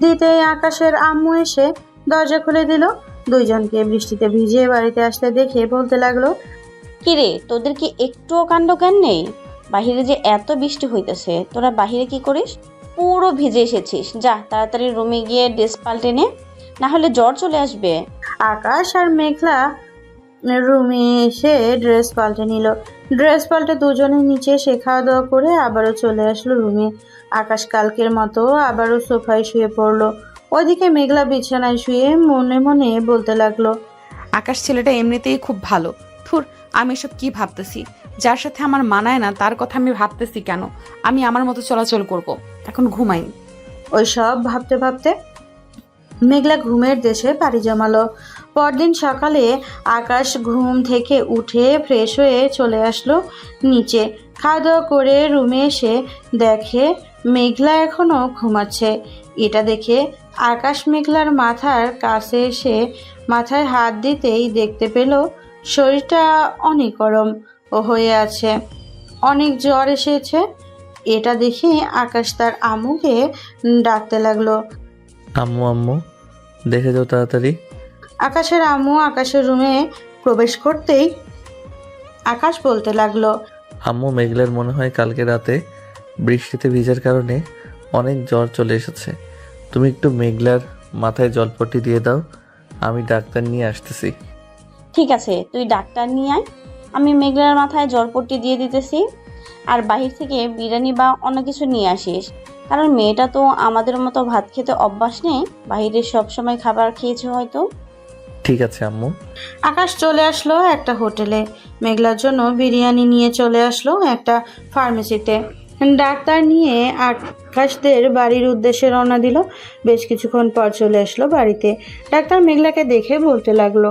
দিতে আকাশের আম্মু এসে দরজা খুলে দিল। দুইজনকে বৃষ্টিতে ভিজে বাড়িতে আসতে দেখে বলতে লাগলো, কিরে, তোদের কি একটুও কাণ্ড জ্ঞান নেই? বাহিরে যে এত বৃষ্টি হইতেছে, তোরা বাহিরে কি করিস? পুরো ভিজে এসেছিস। যা তাড়াতাড়ি রুমে গিয়ে ড্রেস পাল্টে নে, না হলে জ্বর চলে আসবে। আকাশ আর মেঘলা রুমে এসে ড্রেস পাল্টে নিল। ড্রেস পাল্টে দুজনে নিচে এসে খাওয়া দাওয়া করে আবারও চলে আসলো রুমে। আকাশ কালকের মতো আবারও সোফায় শুয়ে পড়লো। ওইদিকে মেঘলা বিছানায় শুয়ে মনে মনে বলতে লাগলো, আকাশ ছেলেটা এমনিতেই খুব ভালো। থুর, আমি এসব কি ভাবতেছি? যার সাথে আমার মানায় না তার কথা আমি ভাবতেছি কেন? আমি আমার মতো চলাচল করব। এখন ঘুমাই। ওই সব ভাবতে ভাবতে মেঘলা ঘুমের দেশে পাড়ি জমালো। পরদিন সকালে আকাশ ঘুম থেকে উঠে ফ্রেশ হয়ে চলে আসলো নিচে। খাওয়া দাওয়া করে রুমে এসে দেখে মেঘলা এখনো ঘুমাচ্ছে। এটা দেখে আকাশ মেঘলার মাথার কাছে এসে মাথায় হাত দিতেই দেখতে পেল শরীরটা অনেক গরম ও হয়ে আছে, অনেক জ্বর এসেছে। এটা দেখে আকাশ তার আম্মুকে ডাকতে লাগলো। আম্মু, আম্মু, দেখে যাও তাড়াতাড়ি। আকাশের আম্মু আকাশের রুমে প্রবেশ করতেই আকাশ বলতে লাগলো, আম্মু, মেঘলার মনে হয় কালকে রাতে বৃষ্টিতে ভিজার কারণে অনেক জ্বর চলে এসেছে। তুমি একটু মেঘলার মাথায় জলপট্টি দিয়ে দাও, আমি ডাক্তার নিয়ে আসতেছি। ঠিক আছে, তুই ডাক্তার নিয়ে আয়, আমি মেঘলার মাথায় জলপট্টি দিয়ে দিতেছি। আর বাহির থেকে বিরিয়ানি বা অন্য কিছু নিয়ে আসিস, কারণ মেয়েটা তো আমাদের মতো ভাত খেতে অভ্যাস নেই। বাহিরে সবসময় খাবার খেয়েছে হয়তো। ঠিক আছে আম্মু। আকাশ চলে আসলো একটা হোটেলে। মেঘলার জন্য বিরিয়ানি নিয়ে চলে আসলো একটা ফার্মেসিতে। ডাক্তার নিয়ে আকাশদের বাড়ির উদ্দেশ্যে রওনা দিল। বেশ কিছুক্ষণ পর চলে আসলো বাড়িতে। ডাক্তার মেঘলাকে দেখে বলতে লাগলো,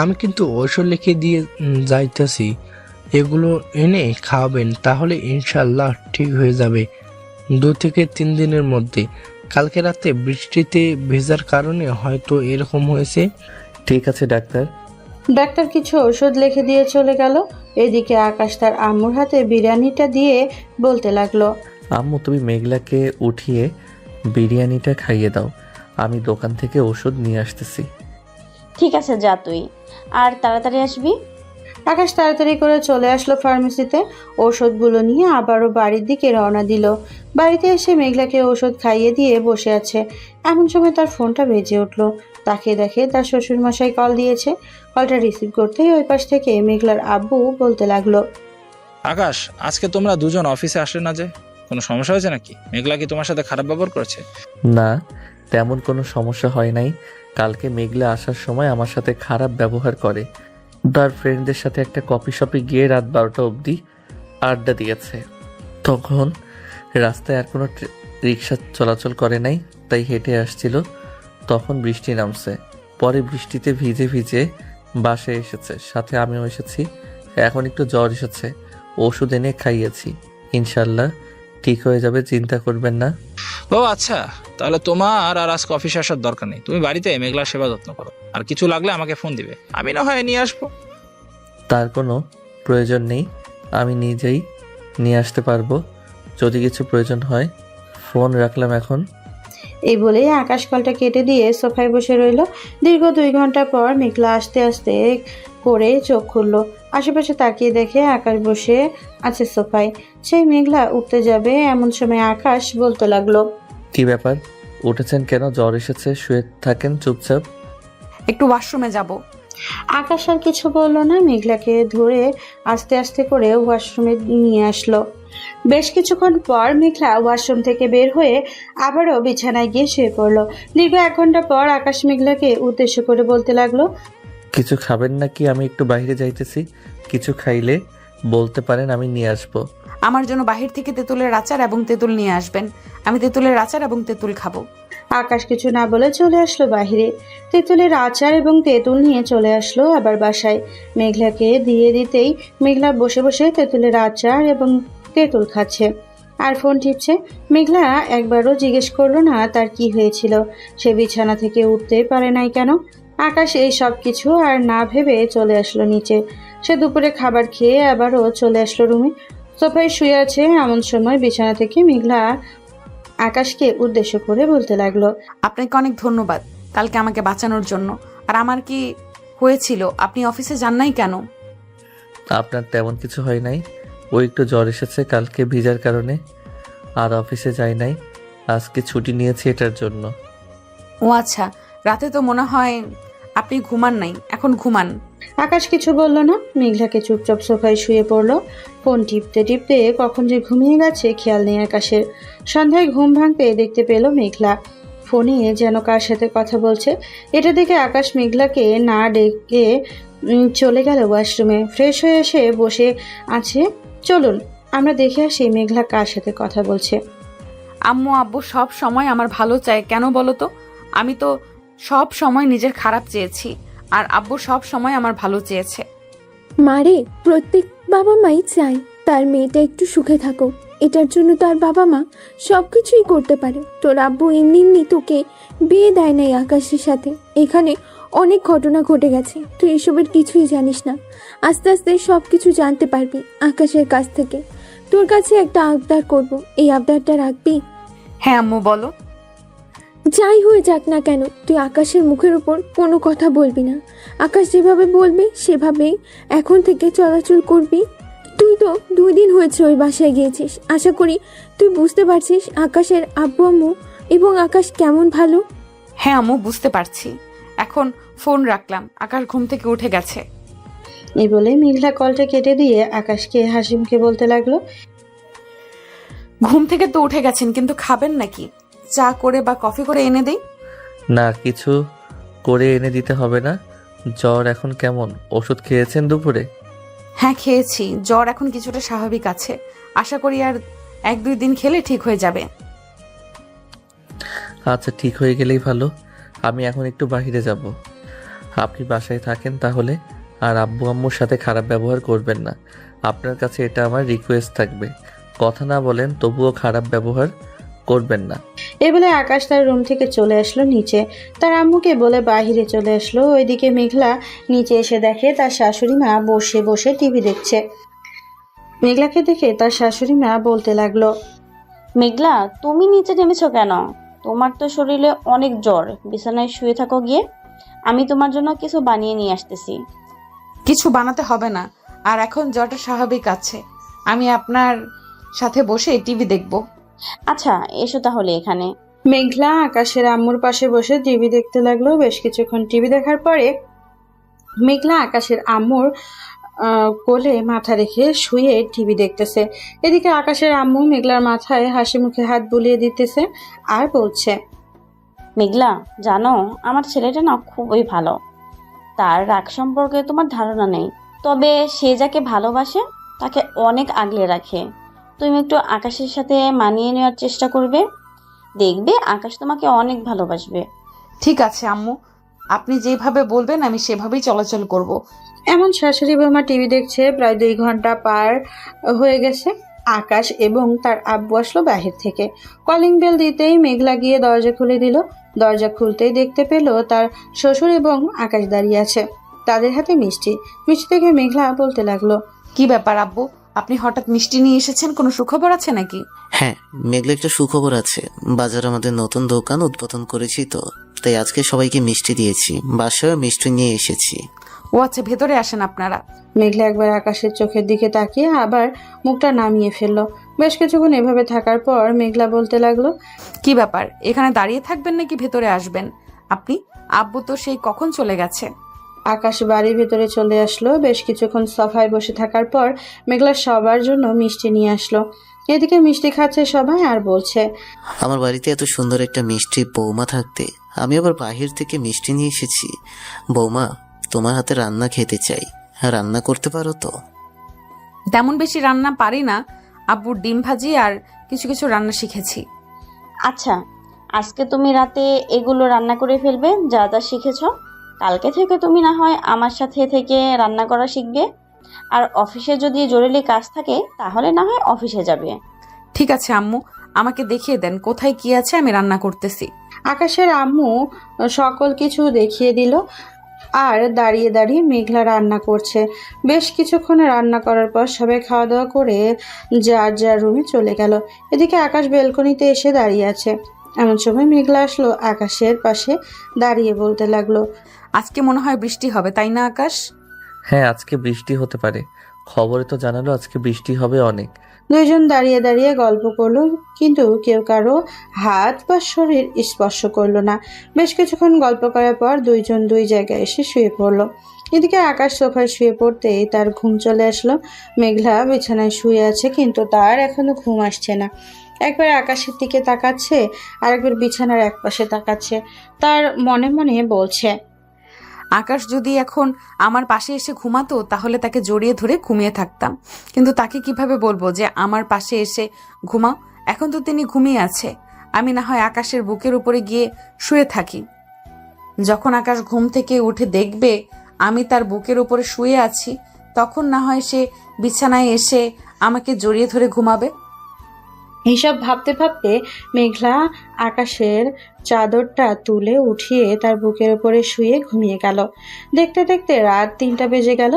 আমি কিন্তু ঔষধ লিখে দিয়ে যাইতেছি, এগুলো এনে খাওয়াবেন, তাহলে ইনশাল্লাহ ঠিক হয়ে যাবে 2 থেকে 3 দিনের মধ্যে। কালকে রাতে বৃষ্টিতে ভেজার কারণে হয়তো এরকম হয়েছে। ঠিক আছে ডাক্তার। ডাক্তার কিছু ওষুধ লিখে দিয়ে চলে গেল। এদিকে আকাশ তার আম্মুর হাতে বিরিয়ানিটা দিয়ে বলতে লাগলো, আম্মু, তুমি মেঘলাকে উঠিয়ে বিরিয়ানিটা খাইয়ে দাও, আমি দোকান থেকে ওষুধ নিয়ে আসতেছি। ঠিক আছে, যা তুই, আর তাড়াতাড়ি আসবি। আকাশ তাড়াতাড়ি করে চলে আসলো ফার্মেসিতে। ওষুধগুলো নিয়ে আবারও বাড়ির দিকে রওনা দিল। বাড়িতে এসে মেঘলাকে ওষুধ খাইয়ে দিয়ে বসে আছে। এমন সময় তার ফোনটা বেজে উঠলো। তাকে দেখে তার শ্বশুরমশাই কল দিয়েছে। কলটা রিসিভ করতেই ওই পাশ থেকে মেঘলার আব্বু বলতে লাগলো, আকাশ, আজকে তোমরা দুজন অফিসে আসলে না যে? কোনো সমস্যা হয়েছে নাকি? মেঘলা কি তোমার সাথে খারাপ ব্যবহার করেছে? না, তেমন কোনো সমস্যা হয় নাই। কালকে মেঘলা আসার সময় আমার সাথে খারাপ ব্যবহার করে। তার ফ্রেন্ডদের সাথে একটা কফি শপে গিয়ে রাত 12টা অবধি আড্ডা দিয়েছে। তখন রাস্তায় আর কোনো রিক্সা চলাচল করে নাই, তাই হেঁটে আসছিল। তখন বৃষ্টি নামছে। পরে বৃষ্টিতে ভিজে ভিজে বাসায় এসেছে, সাথে আমিও এসেছি। এখন একটু জ্বর এসেছে, ওষুধ এনে খাইয়েছি। ইনশাল্লাহ ঠিক হয়ে যাবে, চিন্তা করবেন না। ও আচ্ছা, তাহলে তোমার আর আজকে অফিসে আসার দরকার নেই। তুমি বাড়িতে মেঘলার সেবা যত্ন করো, আর কিছু লাগলে আমাকে ফোন দিবে, আমি না হয় নিয়ে আসবো। তার কোনো প্রয়োজন নেই, আমি নিজেই নিয়ে আসতে পারবো যদি কিছু প্রয়োজন হয়। ফোন রাখলাম এখন। এই বলে আকাশ কলটা কেটে দিয়ে সোফায় বসে রইল। দীর্ঘ 2 ঘন্টা পর মেঘলা আস্তে আস্তে করে চোখ খুলল। আশেপাশে তাকিয়ে দেখে আকাশ বসে আছে সোফায়। সেই মেঘলা উঠতে যাবে এমন সময় আকাশ বলতে লাগলো, কি ব্যাপার, উঠেছেন কেন? জ্বর এসেছে, শুয়ে থাকেন চুপচাপ। একটু ওয়াশরুমে যাব। আকাশ আর কিছু বলল না, মেঘলাকে ধরে আস্তে আস্তে করে ওয়াশরুমে নিয়ে আসলো। বেশ কিছুক্ষণ পর মেঘলা ওয়াশরুম থেকে বের হয়ে আবারও বিছানায় গিয়ে শুয়ে পড়লো। দীর্ঘ 1 ঘন্টা পর আকাশ মেঘলাকে উদ্দেশ্য করে বলতে লাগলো, কিছু খাবেন নাকি? আমি একটু বাইরে যাইতেছি, কিছু খাইলে বলতে পারেন, আমি নিয়ে আসবো। আমার জন্য বাহির থেকে তেঁতুলের আচার এবং তেঁতুল নিয়ে আসবেন। আমি তেঁতুলের আচার এবং তেঁতুল খাবো। আকাশ কিছু না বলে চলে আসলো বাহিরে। তেঁতুলের আচার এবং তেঁতুল নিয়ে চলে আসলো আবার বাসায়। মেঘলাকে দিয়ে দিতেই মেঘলা বসে বসে তেঁতুলের আচার এবং তেঁতুল খাচ্ছে আর ফোন টিপছে। মেঘলা একবারও জিজ্ঞেস করলো না তার কি হয়েছিল, সে বিছানা থেকে উঠতে পারে নাই কেন। আকাশ এই সব কিছু আর না ভেবে চলে আসলো নিচে। সে দুপুরে খাবার খেয়ে আবারও চলে আসলো রুমে। সোফায় শুয়ে আছে এমন সময় বিছানা থেকে মেঘলা আকাশকে উদ্দেশ্য করে বলতে লাগলো, আপনাকে অনেক ধন্যবাদ কালকে আমাকে বাঁচানোর জন্য। আর আমার কি হয়েছিল? আপনি অফিসে যান নাই কেন? আপনার তেমন কিছু হয় নাই, ওই একটু জ্বর এসেছে কালকে ভিজার কারণে, আর অফিসে যাই নাই, আজকে ছুটি নিয়েছি এটার জন্য। ও আচ্ছা, রাতে তো মনে হয় আপনি ঘুমান নাই, এখন ঘুমান। আকাশ কিছু বলল না, মেঘলাকে চুপচাপ সোফায় শুয়ে পড়লো। ফোন টিপতে টিপতে কখন যে ঘুমিয়ে গেছে খেয়াল নেই আকাশের। সন্ধ্যায় ঘুম ভাঙতে দেখতে পেল মেঘলা ফোনে যেন কার সাথে কথা বলছে। এটা দেখে আকাশ মেঘলাকে না ডেকে চলে গেল ওয়াশরুমে। ফ্রেশ হয়ে এসে বসে আছে। চলুন আমরা দেখে আসি মেঘলা কার সাথে কথা বলছে। আম্মু আব্বু সব সময় আমার ভালো চায়, কেন বলো তো? আমি তো সব সময় নিজের খারাপ চেয়েছি, আর আব্বু সব সময় আমার ভালো চেয়েছে। মারে, প্রত্যেক বাবা মাই চায় তার মেয়েটা একটু সুখে থাকুক। এটার জন্য তার বাবা মা সবকিছুই করতে পারে। তোর আব্বু এমনি এমনি তোকে বিয়ে দেয় নাই আকাশের সাথে। এখানে অনেক ঘটনা ঘটে গেছে, তুই এসবের কিছুই জানিস না। আস্তে আস্তে সব কিছু জানতে পারবি আকাশের কাছ থেকে। তোর কাছে একটা আবদার করব, এই আবদারটা রাখবি? হ্যাঁ আম্মু বলো। যাই হয়ে যাক না কেন, তুই আকাশের মুখের উপর কোনো কথা বলবি না। আকাশ যেভাবে বলবে সেভাবেই এখন থেকে চলাচল করবি। তুই তো 2 দিন হয়েছে ওই বাসায় গিয়েছিস, আশা করি তুই বুঝতে পারছিস আকাশের আব্বু আম্মু এবং আকাশ কেমন ভালো। হ্যাঁ আম্মু, বুঝতে পারছি। এখন ফোন রাখলাম, আকাশ ঘুম থেকে উঠে গেছে। এই বলে মেঘলা কলটা কেটে দিয়ে আকাশকে হাসি মুখে বলতে লাগলো, ঘুম থেকে তো উঠে গেছেন, কিন্তু খাবেন নাকি? চা করে বা কফি করে এনে দেই? না, কিছু করে এনে দিতে হবে না। জ্বর এখন কেমন? ওষুধ খেয়েছেন দুপুরে? হ্যাঁ খেয়েছি, জ্বর এখন কিছুটা স্বাভাবিক আছে। আশা করি আর 1-2 দিন খেলে ঠিক হয়ে যাবে। আচ্ছা, ঠিক হয়ে গেলেই ভালো। আমি এখন একটু বাইরে যাব, আপনি বাসায় থাকেন তাহলে। আর আব্বু আম্মুর সাথে খারাপ ব্যবহার করবেন না, আপনার কাছে এটা আমার রিকোয়েস্ট থাকবে। কথা না বলেন তবুও খারাপ ব্যবহার করবেন না। এই বলে আকাশ তার রুম থেকে চলে আসলো নিচে। তার আম্মুকে বলে বাহিরে চলে আসলো। ওইদিকে মেঘলা নিচে এসে দেখে তার শাশুড়ি মা বসে বসে টিভি দেখছে। মেঘলাকে দেখে তার শাশুড়ি মা বলতে লাগলো, মেঘলা, তুমি নিচে নেমেছো কেন? তোমার তো শরীরে অনেক জ্বর, বিছানায় শুয়ে থাকো গিয়ে। আমি তোমার জন্য কিছু বানিয়ে নিয়ে আসতেছি। কিছু বানাতে হবে না, আর এখন জ্বরটা স্বাভাবিক আছে। আমি আপনার সাথে বসে টিভি দেখব। আচ্ছা এসো তাহলে এখানে। মেঘলা আকাশের আম্মুর পাশে বসে টিভি দেখতে লাগলো। বেশ কিছুক্ষণ টিভি দেখার পরে মেঘলা আকাশের আম্মুর কোলে মাথা রেখে শুয়ে টিভি দেখতেছে। এদিকে আকাশের আম্মু মেঘলার মাথায় হাসি মুখে হাত বুলিয়ে দিতেছে আর বলছে, মেঘলা, জানো আমার ছেলেটা না খুবই ভালো। তার রাগ সম্পর্কে তোমার ধারণা নেই, তবে সে যাকে ভালোবাসে তাকে অনেক আগলে রাখে। তুমি একটু আকাশের সাথে মানিয়ে নেওয়ার চেষ্টা করবে, দেখবে আকাশ তোমাকে অনেক ভালোবাসবে। ঠিক আছে আম্মু, আপনি যেভাবে বলবেন আমি সেভাবেই চলাচল করব। এমন শাশুড়ি বৌমা টিভি দেখছে। প্রায় 2 ঘন্টা পার হয়ে গেছে। আকাশ এবং তার আব্বু আসলো বাহির থেকে। কলিং বেল দিতেই মেঘলা গিয়ে দরজা খুলে দিল। দরজা খুলতেই দেখতে পেল তার শ্বশুর এবং আকাশ দাঁড়িয়ে আছে, তাদের হাতে মিষ্টি। মিষ্টি থেকে মেঘলা বলতে লাগলো, কি ব্যাপার আব্বু, আপনি হঠাৎ মিষ্টি নিয়ে এসেছেন? কোনো সুখবর আছে নাকি? হ্যাঁ, মেঘলা একটা সুখবর আছে। বাজার আমাদের নতুন দোকান উদ্বোধন করেছি তো, তাই আজকে সবাইকে মিষ্টি দিয়েছি, বাসায় মিষ্টি নিয়ে এসেছি। ও আচ্ছা, ভেতরে আসেন আপনারা। মেঘলা একবার আকাশের চোখের দিকে তাকিয়ে আবার মুখটা নামিয়ে ফেললো। বেশ কিছুক্ষণ এভাবে থাকার পর মেঘলা বলতে লাগলো, কি ব্যাপার, এখানে দাঁড়িয়ে থাকবেন নাকি ভেতরে আসবেন আপনি? আব্বু তো সেই কখন চলে গেছে। আকাশ বাড়ির ভেতরে চলে আসলো। বেশ কিছুক্ষণ সোফায় বসে থাকার পর মেঘলা সবার জন্য মিষ্টি নিয়ে আসলো। এদিকে মিষ্টি খাচ্ছে সবাই আর বলছে, আমার বাড়িতে এত সুন্দর একটা মিষ্টি বৌমা থাকতে আমি আবার বাহির থেকে মিষ্টি নিয়ে এসেছি। বৌমা, তোমার হাতে রান্না খেতে চাই। রান্না করতে পারো তো? তেমন বেশি রান্না পারি না আব্বুর, ডিম ভাজি আর কিছু কিছু রান্না শিখেছি। আচ্ছা, আজকে তুমি রাতে এগুলো রান্না করে ফেলবে যা যা শিখেছ। কালকে থেকে তুমি না হয় আমার সাথে থেকে রান্না করা শিখবে। আর অফিসে যদি জরুরি কাজ থাকে তাহলে না হয় অফিসে যাবে। ঠিক আছে আম্মু, আমাকে দেখিয়ে দেন কোথায় কি আছে, আমি রান্না করতেছি। আকাশের আম্মু সকল কিছু দেখিয়ে দিল আর দাঁড়িয়ে দাঁড়িয়ে মেঘলা রান্না করছে। বেশ কিছুক্ষণ রান্না করার পর সবাই খাওয়া দাওয়া করে যার যার রুমে চলে গেল। এদিকে আকাশ বেলকনিতে এসে দাঁড়িয়ে আছে। এমন সময় মেঘলা আসলো আকাশের পাশে দাঁড়িয়ে বলতে লাগলো, আজকে মনে হয় বৃষ্টি হবে, তাই না আকাশ? হ্যাঁ, আজকে বৃষ্টি হতে পারে। খবরে তো জানালো আজকে বৃষ্টি হবে অনেক। দুইজন দাঁড়িয়ে দাঁড়িয়ে গল্প করলো, কিন্তু কেউ কারো হাত বা শরীর স্পর্শ করলো না। বেশ কিছুক্ষণ গল্প করার পর দুইজন দুই জায়গায় এসে শুয়ে পড়লো। এদিকে আকাশ সোফায় শুয়ে পড়তেই তার ঘুম চলে আসলো। মেঘলা বিছানায় শুয়ে আছে, কিন্তু তার এখনো ঘুম আসছে না। একবার আকাশের দিকে তাকাচ্ছে আর একবার বিছানার একপাশে তাকাচ্ছে। তার মনে মনে বলছে, আকাশ যদি এখন আমার পাশে এসে ঘুমাতো তাহলে তাকে জড়িয়ে ধরে ঘুমিয়ে থাকতাম, কিন্তু তাকে কিভাবে বলবো যে আমার পাশে এসে ঘুমাও? এখন তো তিনি ঘুমিয়ে আছে। আমি না হয় আকাশের বুকের উপরে গিয়ে শুয়ে থাকি। যখন আকাশ ঘুম থেকে উঠে দেখবে আমি তার বুকের উপরে শুয়ে আছি, তখন না হয় সে বিছানায় এসে আমাকে জড়িয়ে ধরে ঘুমাবে। এইসব ভাবতে ভাবতে মেঘলা আকাশের চাদরটা তুলে উঠিয়ে তার বুকের উপরে শুয়ে ঘুমিয়ে গেল। দেখতে দেখতে রাত 3টা বেজে গেল।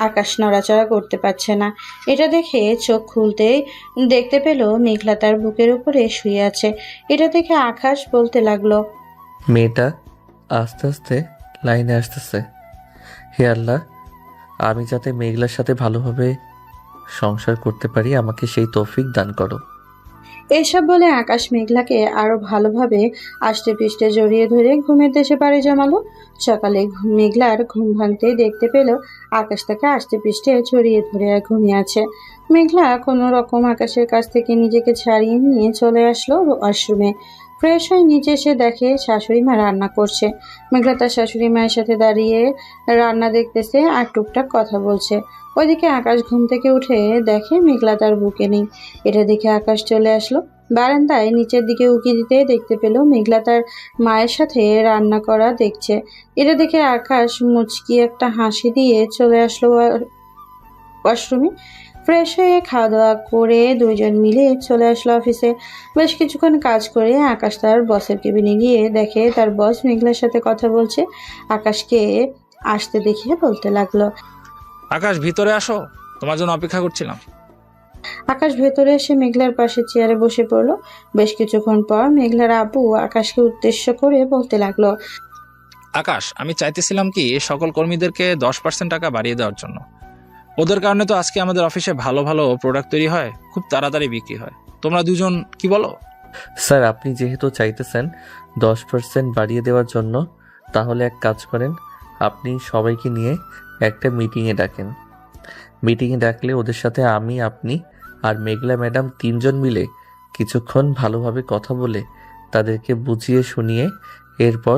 আকাশ নড়াচড়া করতে পারছে না। এটা দেখে চোখ খুলতেই দেখতে পেল মেঘলা তার বুকের উপরে শুয়ে আছে। এটা দেখে আকাশ বলতে লাগলো, মেয়েটা আস্তে আস্তে লাইনে আসতেছে। হে আল্লাহ, আমি যাতে মেঘলার সাথে ভালোভাবে সংসার করতে পারি, আমাকে সেই তৌফিক দান করো। এসব বলে আকাশ মেঘলাকে আরো ভালোভাবে আষ্টে পিষ্টে জড়িয়ে ধরে ঘুমের দেশে পাড়ি জমালো। সকালে মেঘলার ঘুম ভাঙতেই দেখতে পেল আকাশ তাকে আষ্টে পিষ্টে জড়িয়ে ধরে ঘুমিয়ে আছে। মেঘলা কোনো রকম আকাশের কাছ থেকে নিজেকে ছাড়িয়ে নিয়ে চলে আসলো ওয়াশরুমে। ফ্রেশ হয়ে নিচে এসে দেখে শাশুড়ি মা রান্না করছে। মেঘলা তার শাশুড়ি মায়ের সাথে দাঁড়িয়ে রান্না দেখতেছে আর টুকটাক কথা বলছে। ওইদিকে আকাশ ঘুম থেকে উঠে দেখে মেঘলা তার বুকে নেই। এটা দেখে আকাশ চলে আসলো বারান্দায়। নিচের দিকে উকি দিতে দেখতে পেল মেঘলা তার মায়ের সাথে রান্না করা দেখছে। এটা দেখে আকাশ মুচকি একটা হাসি দিয়ে চলে আসলো ওয়াশরুমে। ফ্রেশ হয়ে খাওয়া দাওয়া করে দুইজন মিলে চলে আসলো অফিসে। বেশ কিছুক্ষণ কাজ করে আকাশ তার বসের কেবিনে গিয়ে দেখে তার বস মেঘলার সাথে কথা বলছে। আকাশকে আসতে দেখে বলতে লাগলো, আকাশ, ভিতরে আসো, তোমার জন্য অপেক্ষা করছিলাম। আকাশ ভেতরে এসে মেঘলার পাশে চেয়ারে বসে পড়লো। বেশ কিছুক্ষণ পর মেঘলার আব্বু আকাশকে উদ্দেশ্য করে বলতে লাগলো, আকাশ, আমি চাইতেছিলাম কি সকল কর্মীদেরকে 10% টাকা বাড়িয়ে দেওয়ার জন্য। ওদের কারণে তো আজকে আমাদের অফিসে ভালো ভালো প্রোডাক্ট তৈরি হয়, খুব তাড়াতাড়ি বিক্রি হয়। তোমরা দুজন কি বলো? স্যার, আপনি যেহেতু চাইতেছেন 10% বাড়িয়ে দেওয়ার জন্য, তাহলে এক কাজ করেন, আপনি সবাইকে নিয়ে একটা মিটিংয়ে ডাকেন। মিটিংয়ে ডাকলে ওদের সাথে আমি, আপনি আর মেঘলা ম্যাডাম 3জন মিলে কিছুক্ষণ ভালোভাবে কথা বলে তাদেরকে বুঝিয়ে শুনিয়ে এরপর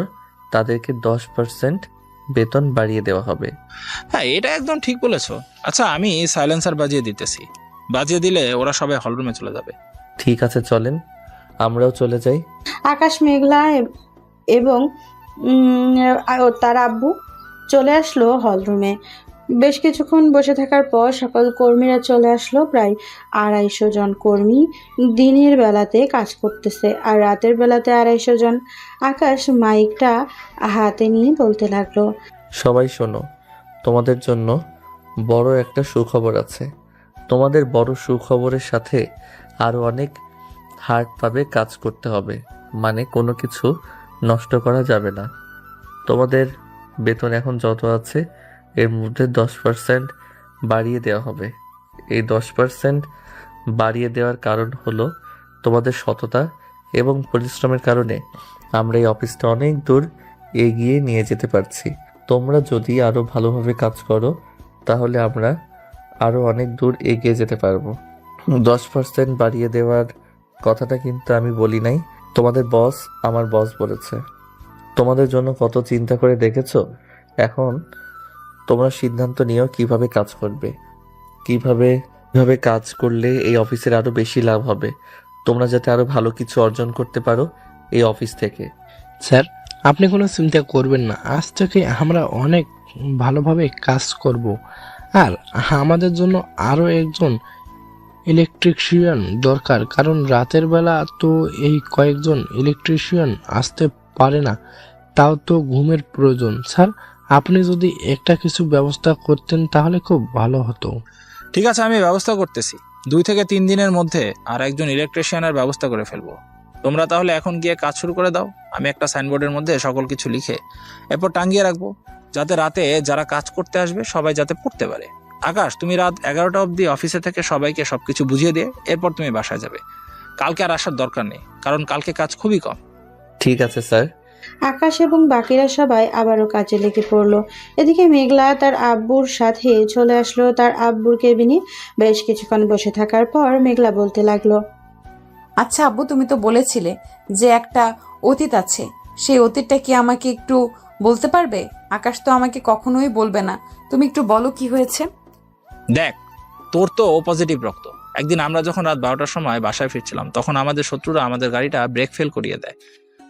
তাদেরকে 10% বেতন বাড়িয়ে দেওয়া হবে। হ্যাঁ, এটা একদম ঠিক বলেছো। আচ্ছা, আমি সাইলেন্সার বাজিয়ে দিতেছি। বাজিয়ে দিলে ওরা সবাই হলরুমে চলে যাবে। ঠিক আছে, চলেন আমরাও চলে যাই। আকাশ, মেঘলা এবং তার আব্বু চলে আসলো হলরুমে। বেশ কিছুক্ষণ বসে থাকার পর সকল কর্মীরা চলে আসলো। প্রায় 250 জন কর্মী দিনের বেলাতে কাজ করতেছে আর রাতের বেলাতে 250 জন। আকাশ মাইকটা হাতে নিয়ে বলতে লাগলো, সবাই শোনো, তোমাদের জন্য বড় একটা সুখবর আছে। তোমাদের বড় সুখবরের সাথে আরও অনেক হার্ডভাবে কাজ করতে হবে, মানে কোনো কিছু নষ্ট করা যাবে না। তোমাদের বেতন এখন যত আছে এর মধ্যে 10% বাড়িয়ে দেওয়া হবে। এই 10% বাড়িয়ে দেওয়ার কারণ হলো তোমাদের সততা এবং পরিশ্রমের কারণে আমরা এই অফিসটা অনেক দূর এগিয়ে নিয়ে যেতে পারছি। তোমরা যদি আরও ভালোভাবে কাজ করো তাহলে আমরা আরও অনেক দূর এগিয়ে যেতে পারবো। 10% বাড়িয়ে দেওয়ার কথাটা কিন্তু আমি বলি নাই, তোমাদের বস আমার বস বলেছে। তোমাদের জন্য কত চিন্তা করে দেখেছো। এখন তোমরা সিদ্ধান্ত নিও কিভাবে কাজ করবে, কিভাবে কাজ করলে এই অফিসের আরো বেশি লাভ হবে, তোমরা যাতে আরো ভালো কিছু অর্জন করতে পারো এই অফিস থেকে। স্যার, আপনি কোনো চিন্তা করবেন না, আজ থেকে আমরা অনেক ভালোভাবে কাজ করব। আর আমাদের জন্য আরও একজন ইলেকট্রিশিয়ান দরকার, কারণ রাতের বেলা তো এই কয়েকজন ইলেকট্রিশিয়ান আসতে পারে না, তাও তো ঘুমের প্রয়োজন। স্যার, আপনি যদি একটা কিছু ব্যবস্থা করতেন তাহলে খুব ভালো হতো। ঠিক আছে, আমি ব্যবস্থা করতেছি। 2 থেকে 3 দিনের মধ্যে আর একজন ইলেকট্রিশিয়ানের ব্যবস্থা করে ফেলবো। তোমরা তাহলে এখন গিয়ে কাজ শুরু করে দাও। আমি একটা সাইনবোর্ডের মধ্যে সকল কিছু লিখে এরপর টাঙ্গিয়ে রাখবো, যাতে রাতে যারা কাজ করতে আসবে সবাই যাতে পড়তে পারে। আকাশ, তুমি রাত 11টা অবধি অফিসে থেকে সবাইকে সবকিছু বুঝিয়ে দিয়ে এরপর তুমি বাসায় যাবে। কালকে আর আসার দরকার নেই, কারণ কালকে কাজ খুবই কম। ঠিক আছে স্যার। আকাশ এবং বাকিরা সবাই আবারও কাজে লেগে পড়লো। এদিকে মেঘলা তার আব্বুর সাথে চলে আসলো তার আব্বুর কেবিনে। বেশ কিছুক্ষণ বসে থাকার পর মেঘলা বলতে লাগলো, আচ্ছা আব্বু, তুমি তো বলেছিলে যে একটা অতীত আছে, সেই অতীতটা কি আমাকে একটু বলতে পারবে? আকাশ তো আমাকে কখনোই বলবে না, তুমি একটু বলো কি হয়েছে। দেখ, তোর তো ও পজিটিভ রক্ত। একদিন আমরা যখন রাত 12টার সময় বাসায় ফিরছিলাম, তখন আমাদের শত্রুরা আমাদের গাড়িটা ব্রেক ফেল করিয়ে দেয়।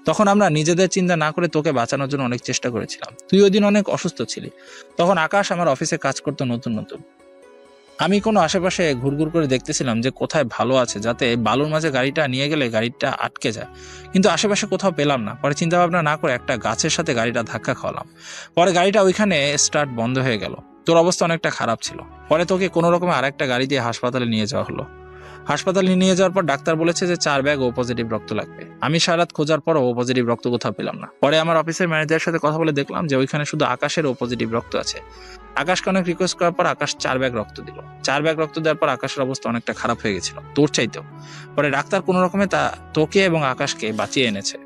তখন আমরা নিজেদের চিন্তা না করে তোকে বাঁচানোর জন্য অনেক চেষ্টা করেছিলাম। তুই ওই দিন অনেক অসুস্থ ছিলি। তখন আকাশ আমার অফিসে কাজ করতো নতুন নতুন। আমি কোনো আশেপাশে ঘুরঘুর করে দেখতেছিলাম যে কোথায় ভালো আছে, যাতে বালুর মাঝে গাড়িটা নিয়ে গেলে গাড়িটা আটকে যায়, কিন্তু আশেপাশে কোথাও পেলাম না। পরে চিন্তা ভাবনা না করে একটা গাছের সাথে গাড়িটা ধাক্কা খাওয়ালাম। পরে গাড়িটা ওইখানে স্টার্ট বন্ধ হয়ে গেল। তোর অবস্থা অনেকটা খারাপ ছিল। পরে তোকে কোনো রকমে আরেকটা গাড়ি দিয়ে হাসপাতালে নিয়ে যাওয়া হলো। হাসপাতালে নিয়ে যাওয়ার পর ডাক্তার বলেছে যে 4 ব্যাগ ও পজিটিভ রক্ত লাগবে। আমি সারা রাত খোঁজার পর ও পজিটিভ রক্ত কোথাও পেলাম না। পরে আমার অফিসের ম্যানেজারের সাথে কথা বলে দেখলাম যে ওইখানে শুধু আকাশের ও পজিটিভ রক্ত আছে। আকাশকে অনেক রিকোয়েস্ট করার পর আকাশ 4 ব্যাগ রক্ত দিল। 4 ব্যাগ রক্ত দেওয়ার পর আকাশের অবস্থা অনেকটা খারাপ হয়ে গেছিল, তোর চাইতেও। পরে ডাক্তার কোনো রকমে তোকে এবং আকাশকে বাঁচিয়ে এনেছে।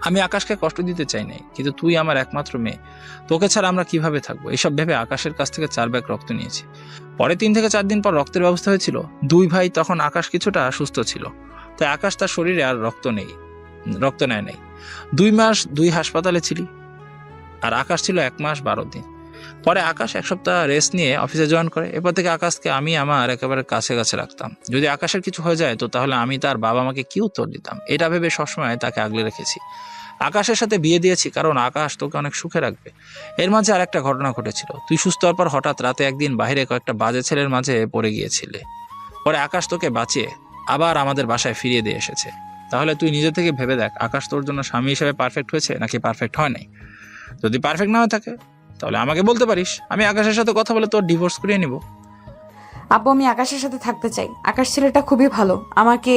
আমি আকাশকে কষ্ট দিতে চাই নাই, কিন্তু তুই আমার একমাত্র মেয়ে, তোকে ছাড়া আমরা কিভাবে থাকবো, এসব ভেবে আকাশের কাছ থেকে 4 ব্যাগ রক্ত নিয়েছি। পরে 3 থেকে 4 দিন পর রক্তের ব্যবস্থা হয়েছিল। 2 ভাই তখন আকাশ কিছুটা সুস্থ ছিল, তাই আকাশ তার শরীরে আর রক্ত নেয় নাই। 2 মাস 2 হাসপাতালে ছিলি, আর আকাশ ছিল 1 মাস 12 দিন। পরে আকাশ 1 সপ্তাহ রেস্ট নিয়ে অফিসে জয়েন করে। এরপর থেকে আকাশকে আমি আমার একেবারে কাছে কাছে রাখতাম। যদি আকাশের কিছু হয়ে যায় তো তাহলে আমি তার বাবা মাকে কি উত্তর দিতাম, এটা ভেবে সবসময় তাকে আগলে রেখেছি। আকাশের সাথে বিয়ে দিয়েছি কারণ আকাশ তোকে অনেক সুখে রাখবে। এর মাঝে আর একটা ঘটনা ঘটেছিল। তুই সুস্থ হওয়ার পর হঠাৎ রাতে একদিন বাইরে কয়েকটা বাজে ছেলের মাঝে পড়ে গিয়েছিলে। পরে আকাশ তোকে বাঁচিয়ে আবার আমাদের বাসায় ফিরিয়ে দিয়ে এসেছে। তাহলে তুই নিজে থেকে ভেবে দেখ, আকাশ তোর জন্য স্বামী হিসেবে পারফেক্ট হয়েছে নাকি পারফেক্ট হয় নাই। যদি পারফেক্ট না হয়ে থাকে তাহলে আমাকে বলতে পারিস, আমি আকাশের সাথে কথা বলে তোর ডিভোর্স করিয়ে নিব। আব্বু, আমি আকাশের সাথে থাকতে চাই। আকাশ ছেলেটা খুবই ভালো, আমাকে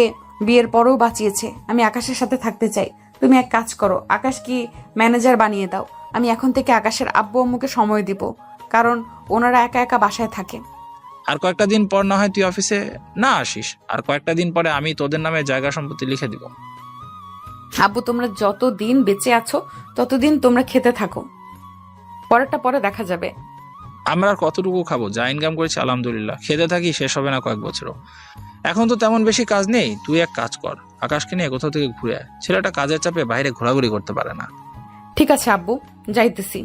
বিয়ের পরেও বাঁচিয়েছে। আমি আকাশের সাথে থাকতে চাই। তুমি এক কাজ করো, আকাশ কি ম্যানেজার বানিয়ে দাও। আমি এখন থেকে আকাশের আব্বু আম্মুকে সময় দিব, কারণ ওনারা একা একা বাসায় থাকে। আর কয়েকটা দিন পর না হয় তুই অফিসে না আসিস, আর কয়েকটা দিন পরে আমি তোদের নামে জায়গা সম্পত্তি লিখে দিব। আব্বু, তোমরা যত দিন বেঁচে আছো ততদিন তোমরা খেতে থাকো, পরেরটা পরে দেখা যাবে। আমরা আর কতটুকু খাবো, যা ইনকাম করেছি আলহামদুলিল্লাহ, খেতে থাকি, শেষ হবে না কয়েক বছরও। এখন তো তেমন বেশি কাজ নেই, তুই এক কাজ কর, আকাশকে নিয়ে কোথাও থেকে ঘুরে আয়। ছেলেটা কাজের চাপে বাইরে ঘোরাঘুরি করতে পারে না। ঠিক আছে আব্বু, যাইতেছি।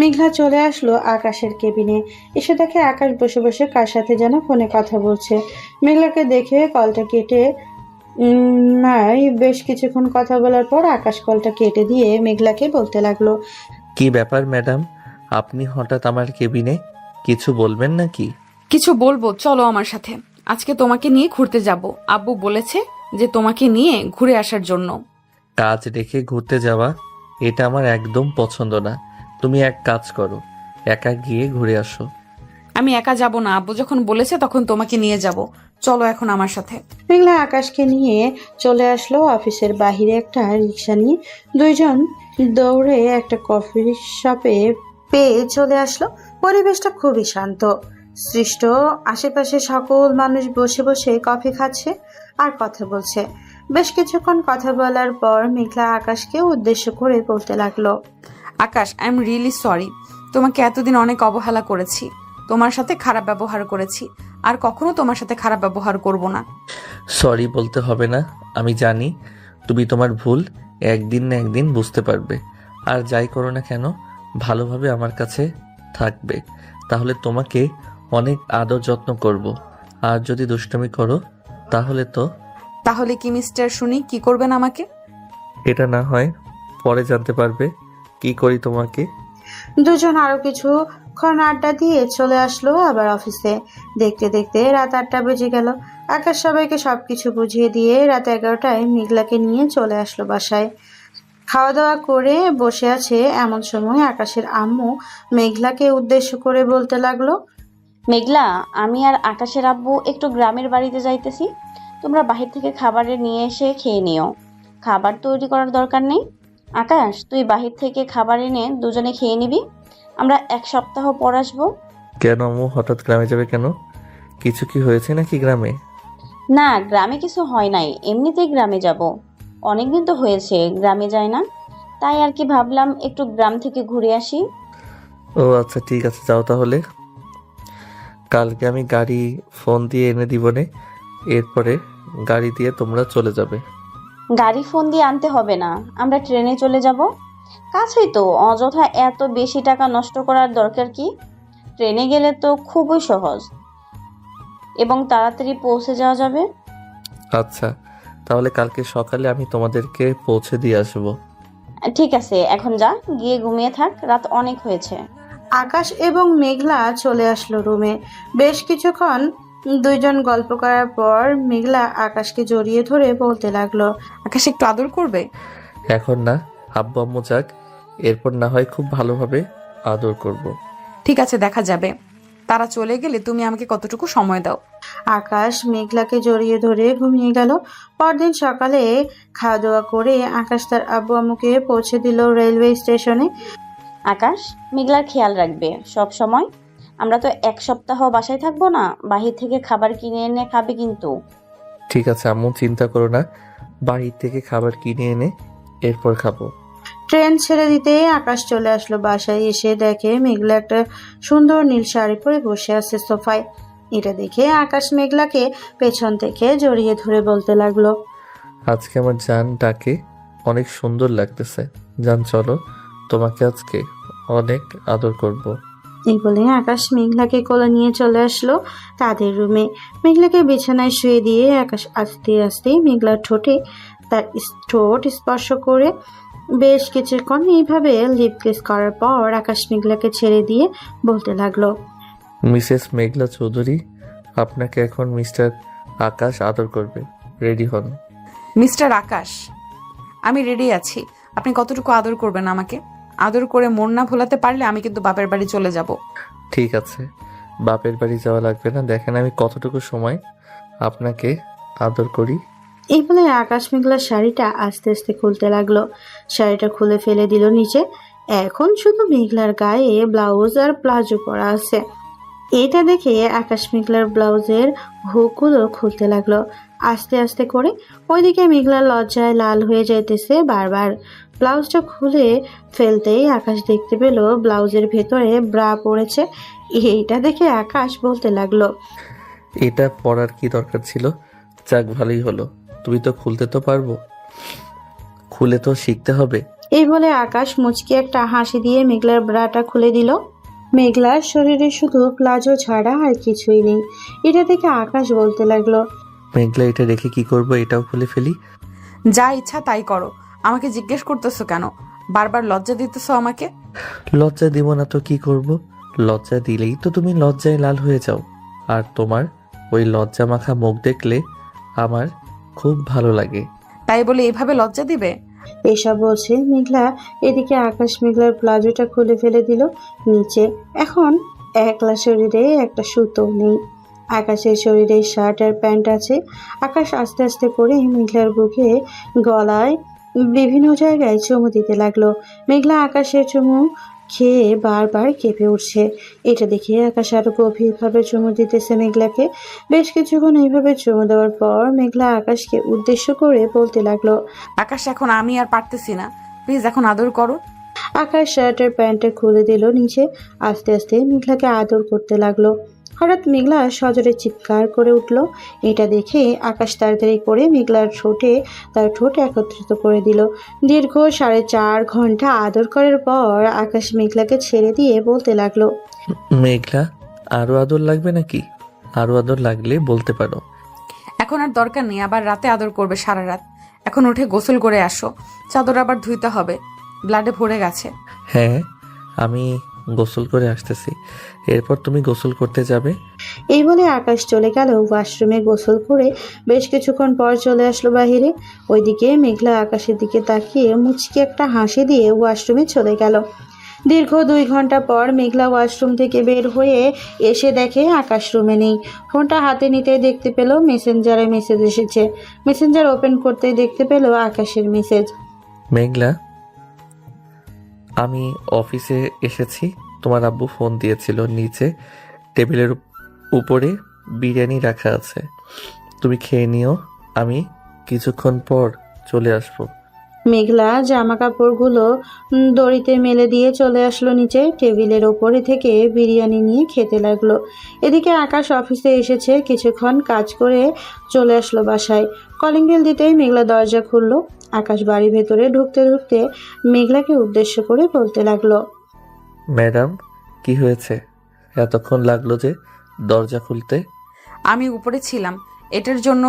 মেঘলা চলে আসলো আকাশের কেবিনে। এসে দেখে আকাশ বসে বসে কার সাথে যেন ফোনে কথা বলছে। মেঘলাকে দেখে কলটা কেটে নাই। বেশ কিছুক্ষণ কথা বলার পর আকাশ কলটা কেটে দিয়ে মেঘলাকে বলতে লাগলো, কি ব্যাপার ম্যাডাম, আপনি হঠাৎ আমার কেবিনে কিছু বলবেন নাকি? কিছু বলবো, চলো আমার সাথে। আজকে তোমাকে নিয়ে ঘুরতে যাব। আব্বু বলেছে যে তোমাকে নিয়ে ঘুরে আসার জন্য। কাজ রেখে ঘুরতে যাওয়া এটা আমার একদম পছন্দ না। তুমি এক কাজ করো, একা গিয়ে ঘুরে আসো। আমি একা যাব না, আব্বু যখন বলেছে তখন তোমাকে নিয়ে যাব। চলো এখন আমার সাথে। মেঘলা আকাশকে নিয়ে চলে আসলো অফিসের বাহিরে একটা রিক্সা নিয়ে। দুইজন দৌড়ে একটা কফি শপে পেয়ে চলে আসলো। পরিবেশটা খুবই শান্ত সৃষ্ট। আশেপাশে সকল মানুষ বসে বসে কফি খাচ্ছে আর কথা বলছে। বেশ কিছুক্ষণ কথা বলার পর মেঘলা আকাশকে উদ্দেশ্য করে বলতে লাগলো, আকাশ, আই এম রিয়েলি সরি। তোমাকে এতদিন অনেক অবহেলা করেছি, তোমার সাথে খারাপ ব্যবহার করেছি, আর কখনো তোমার সাথে খারাপ ব্যবহার করব না। সরি বলতে হবে না, আমি জানি তুমি তোমার ভুল একদিন না একদিন বুঝতে পারবে। আর যাই করো না কেন ভালোভাবে আমার কাছে থাকবে, তাহলে তোমাকে অনেক আদর যত্ন করব। আর যদি দুষ্টুমি করো তাহলে কি মিস্টার শুনি কি করবেন আমাকে? এটা না হয় পরে জানতে পারবে কি করি তোমাকে। দুজন আরো কিছুক্ষণ আড্ডা দিয়ে চলে আসলো আবার অফিসে। দেখতে দেখতে রাত 8টা বেজে গেল। আকাশ সবাইকে সবকিছু বুঝিয়ে দিয়ে রাত 11টায় মেঘলাকে নিয়ে চলে আসলো বাসায়। খাওয়া দাওয়া করে বসে আছে এমন সময় আকাশের আম্মু মেঘলাকে উদ্দেশ্য করে বলতে লাগলো, মেঘলা, আমি আর আকাশের আব্বু একটু গ্রামের বাড়িতে যাইতেছি। তোমরা বাহির থেকে খাবারে নিয়ে এসে খেয়ে নিও, খাবার তৈরি করার দরকার নেই। আকাশ, তুই বাহির থেকে খাবার এনে দুজনে খেয়ে নিবি। আমরা 1 সপ্তাহ পর আসবো। কেন আম্মু হঠাৎ গ্রামে যাবে কেন? কিছু কি হয়েছে নাকি গ্রামে? না, গ্রামে কিছু হয় নাই, এমনিতেই গ্রামে যাব। অনেকদিন তো হয়েছে গ্রামে যাই না, তাই আর কি ভাবলাম একটু গ্রাম থেকে ঘুরে আসি। ও আচ্ছা, ঠিক আছে, যাও তাহলে। কালকে আমি গাড়ি ফোন দিয়ে এনে দিবনে, এরপরে গাড়ি দিয়ে তোমরা চলে যাবে। গাড়ি ফোন দিয়ে আনতে হবে না, আমরা ট্রেনে চলে যাব। কাছেই তো, অযথা এত বেশি টাকা নষ্ট করার দরকার কি? ট্রেনে গেলে তো খুবই সহজ এবং তাড়াতাড়ি পৌঁছে যাওয়া যাবে। আচ্ছা, তাহলে কালকে সকালে আমি তোমাদেরকে পৌঁছে দিয়ে আসবো। ঠিক আছে, এখন যা, গিয়ে ঘুমিয়ে থাক, রাত অনেক হয়েছে। আকাশ এবং মেঘলা চলে আসলো রুমে। বেশ কিছুক্ষণ দুইজন গল্প করার পর মেঘলা আকাশকে জড়িয়ে ধরে বলতে লাগলো, আকাশ একটু আদর করবে? এখন না, আব্বু আম্মু যাক, এরপর না হয় খুব ভালোভাবে আদর করব। ঠিক আছে, দেখা যাবে। তারা চলে গেলে তুমি আমাকে কতটুকু সময় দাও। আকাশ মেঘলাকে জড়িয়ে ধরে ঘুমিয়ে গেল। পরদিন সকালে খাওয়া দাওয়া করে আকাশ তার আব্বু আম্মুকে পৌঁছে দিল রেলওয়ে স্টেশনে। আকাশ, মেঘলার খেয়াল রাখবে সব সময়। আমরা তো 1 সপ্তাহ বাসায় থাকবো না, বাহির থেকে খাবার কিনে এনে খাবে কিন্তু। ঠিক আছে আম্মু, চিন্তা করো না, বাড়ি থেকে খাবার কিনে এনে এরপর খাবো। ট্রেন ছেড়ে দিতে আকাশ চলে আসলো বাসায়। এসে দেখে মেঘলা একটা সুন্দর নীল শাড়ি পরে বসে আছে সোফায়। এটা দেখে আকাশ মেঘলাকে পেছন থেকে জড়িয়ে ধরে বলতে লাগলো, আজকে আমার জানটাকে অনেক সুন্দর লাগতেছে। জান চলো, তোমাকে আজকে অনেক আদর করব। এই বলে আকাশ মেঘলাকে কোলে নিয়ে চলে আসলো তাদের রুমে। মেঘলাকে বিছানায় শুয়ে দিয়ে আকাশ আস্তে আস্তে মেঘলার ঠোঁটে তার ঠোঁট স্পর্শ করে বেশ কিছুক্ষণ এইভাবে লিপ কিস করার পর আকাশ মেঘলাকে ছেড়ে দিয়ে বলতে লাগলো, মিসেস মেঘলা চৌধুরী, আপনাকে এখন মিস্টার আকাশ আদর করবে, রেডি হন। মিস্টার আকাশ, আমি রেডি আছি। আপনি কতটুকু আদর করবেন আমাকে? আদর করে মন না ভোলাতে পারলে আমি কিন্তু বাপের বাড়ি চলে যাব। ঠিক আছে, বাপের বাড়ি যাওয়া লাগবে না, দেখেন আমি কতটুকু সময় আপনাকে আদর করি। এই বলে আকাশ মেঘলার শাড়িটা আস্তে আস্তে খুলতে লাগলো। শাড়িটা খুলে ফেলে দিল নিচে। এখন শুধু মেঘলার গায়ে ব্লাউজ আর প্লাজো পরা আছে। এটা দেখে আকাশ মেঘলার ব্লাউজের হুকগুলো খুলতে লাগলো আস্তে আস্তে করে। ওইদিকে মেঘলার লজ্জায় লাল হয়ে যাইতেছে বারবার। ব্লাউজটা খুলে ফেলতেই আকাশ দেখতে পেল ব্লাউজের ভেতরে ব্রা পড়েছে। এইটা দেখে আকাশ বলতে লাগলো, এটা পড়ার কি দরকার ছিল? যাক, ভালোই হলো, তুমি তো খুলতে তো পারবো, খুলে তো শিখতে হবে। এই বলে আকাশ মুচকি একটা হাসি দিয়ে মেঘলার ব্রাটা খুলে দিল। মেঘলার শরীরে শুধু প্লাজো ছাড়া আর কিছুই নেই। এটা দেখে আকাশ বলতে লাগলো, মেঘলা, এটা রেখে কি করব? এটাও খুলে ফেলি। যা ইচ্ছা তাই করো, আমাকে জিজ্ঞেস করতেছো কেন? বারবার লজ্জা দিতেছো আমাকে। লজ্জা দিব না তো কি করব? লজ্জা দিলেই তো তুমি লজ্জায় লাল হয়ে যাও। আর তোমার ওই লজ্জা মাখা মুখ দেখলে আমার খুব ভালো লাগে। তাই বলে এভাবে লজ্জা দিবে? এসব বলছে মেঘলা। এদিকে আকাশ মেঘলার প্লাজোটা খুলে ফেলে দিল নিচে। এখন একলা শরীরে একটা সুতো নেই। আকাশের শরীরে শার্ট আর প্যান্ট আছে। আকাশ আস্তে আস্তে করে মেঘলার বুকে, গলায়, বিভিন্ন জায়গায় চুমু দিতে লাগলো। মেঘলা আকাশের চুমু খেয়ে বারবার কেঁপে উঠছে। এটা দেখে আকাশ আরো গভীরভাবে চুমু দিতেছে মেঘলাকে। বেশ কিছুক্ষণ এইভাবে চুমু দেওয়ার পর মেঘলা আকাশকে উদ্দেশ্য করে বলতে লাগলো, আকাশ, এখন আমি আর পারতেছি না, প্লিজ এখন আদর করো। আকাশ শার্টের প্যান্টটা খুলে দিল নিচে। আস্তে আস্তে মেঘলাকে আদর করতে লাগলো। হঠাৎ মেঘলা সজোরে চিৎকার করে উঠল। এটা দেখে আকাশ তাড়াতাড়ি করে মেঘলার তার ঠোঁট একত্রিত করে দিল। দীর্ঘ 4.5 ঘন্টা আদর করার পর আকাশ মেঘলাকে ছেড়ে দিয়ে বলতে লাগলো, মেঘলা, আরো আদর লাগবে নাকি? আরো আদর লাগলে বলতে পারো। এখন আর দরকার নেই, আবার রাতে আদর করবে সারা রাত। এখন উঠে গোসল করে আসো, চাদর আবার ধুইতে হবে, ব্লাডে ভরে গেছে। হ্যাঁ, আমি গোসল করে আসতেছি। এরপর তুমি গোসল করতে যাবে? এই বলে আকাশ চলে গেল ওয়াশরুমে। গোসল করে বেশ কিছুক্ষণ পর চলে আসলো বাহিরে। ওইদিকে মেঘলা আকাশের দিকে তাকিয়ে মুচকি একটা হাসি দিয়ে ওয়াশরুমে চলে গেল। দীর্ঘ 2 ঘন্টা পর মেঘলা ওয়াশরুম থেকে বের হয়ে এসে দেখে আকাশ রুমে নেই। ফোনটা হাতে নিতেই দেখতে পেল মেসেঞ্জারে মেসেজ এসেছে। মেসেঞ্জার ওপেন করতেই দেখতে পেল আকাশের মেসেজ। মেঘলা, আমি অফিসে এসেছি। তোমার আব্বু ফোন দিয়েছিল। নিচে টেবিলের উপরে বিরিয়ানি রাখা আছে, তুমি খেয়ে নিও। আমি কিছুক্ষণ পর চলে আসবো। মেঘলা জামা কাপড়গুলো দড়িতে মেলে দিয়ে চলে আসলো নিচে। টেবিলের ওপরে থেকে বিরিয়ানি নিয়ে খেতে লাগলো। এদিকে আকাশ অফিসে এসেছে, কিছুক্ষণ কাজ করে চলে আসলো বাসায়। কলিং বেল দিতেই মেঘলা দরজা খুললো। আকাশ বাড়ির ভেতরে ঢুকতে ঢুকতে মেঘলাকে উদ্দেশ্য করে বলতে লাগলো, ম্যাডাম, কি হয়েছে? এতক্ষণ লাগলো যে দরজা খুলতে? আমি উপরে ছিলাম, এটার জন্য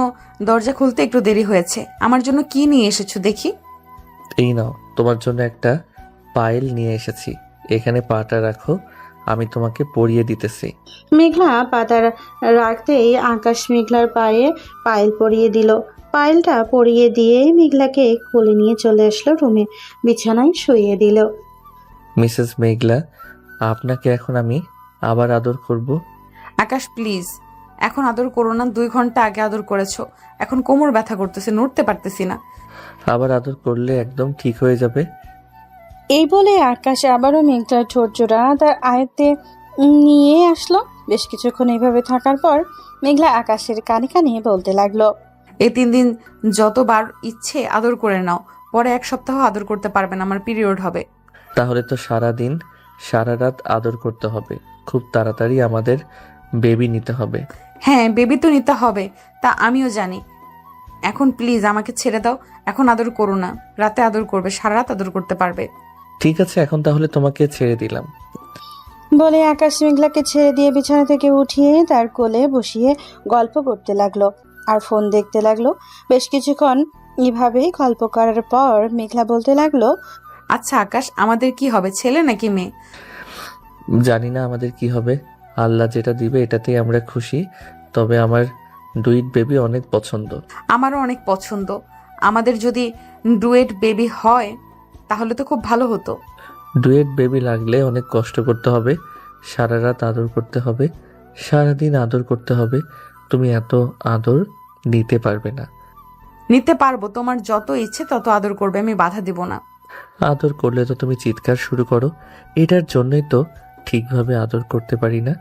দরজা খুলতে একটু দেরি হয়েছে। আমার জন্য কি নিয়ে এসেছো দেখি? এই নাও, তোমার জন্য একটা পায়েল নিয়ে এসেছি। এখানে পাটা রাখো, আমি তোমাকে পরিয়ে দিতেছি। মেঘলা পাতা রাখতেই আকাশ মেঘলার পায়ে পায়েল পরিয়ে দিল। পায়েলটা পরিয়ে দিয়ে মেঘলাকে কোলে নিয়ে চলে আসলো রুমে। বিছানায় শুইয়ে দিল। মিসেস মেঘলা, আপনাকে এখন আমি আবার আদর করব। আকাশ প্লিজ, এখন আদর করো না। 2 ঘন্টা আগে আদর করেছো, এখন কোমর ব্যথা করতেছে, নড়তে পারতেছি না। আবার আদর করলে একদম ঠিক হয়ে যাবে। এই বলে আকাশ আবারও মেঘলার ঠোঁট জোড়া তার আয়ত্তে নিয়ে আসলো। বেশ কিছুক্ষণ এইভাবে থাকার পর মেঘলা আকাশের কানে কানে বলতে লাগলো, এই 3 দিন যতবার ইচ্ছে আদর করে নাও, পরে 1 সপ্তাহ আদর করতে পারবে না, আমার পিরিয়ড হবে। তাহলে তো সারা দিন সারা রাত আদর করতে হবে। খুব তাড়াতাড়ি আমাদের বেবি নিতে হবে। হ্যাঁ, বেবি তো নিতে হবে, তা আমিও জানি। এখন প্লিজ আমাকে ছেড়ে দাও, এখন আদর করো না। রাতে আদর করবে, সারা রাত আদর করতে পারবে। ঠিক আছে, এখন তাহলে তোমাকে ছেড়ে দিলাম। বলে আকাশ মেঘলাকে ছেড়ে দিয়ে বিছানা থেকে উঠিয়ে তার কোলে বসিয়ে গল্প করতে লাগলো আর ফোন দেখতে লাগলো। বেশ কিছুক্ষণ এভাবেই গল্প করার পর মেঘলা বলতে লাগলো, আচ্ছা আকাশ, আমাদের কি হবে, ছেলে নাকি মেয়ে? জানি না আমাদের কি হবে, আল্লাহ যেটা দিবে এটাতেই আমরা খুশি। তবে আমার ডুইট বেবি অনেক পছন্দ। আমারও অনেক পছন্দ। আমাদের যদি ডুয়েট বেবি হয় তাহলে তো খুব ভালো হতো। ডুয়েট বেবি লাগলে অনেক কষ্ট করতে হবে, সারা রাত আদর করতে হবে, সারাদিন আদর করতে হবে। তুমি এত আদর নিতে পারবে না। নিতে পারবো, তোমার যত ইচ্ছে তত আদর করবে, আমি বাধা দিব না। আদর করলে তো তুমি চিৎকার শুরু করো, এটার জন্যই তো ঠিকভাবে আদর করতে পারি না।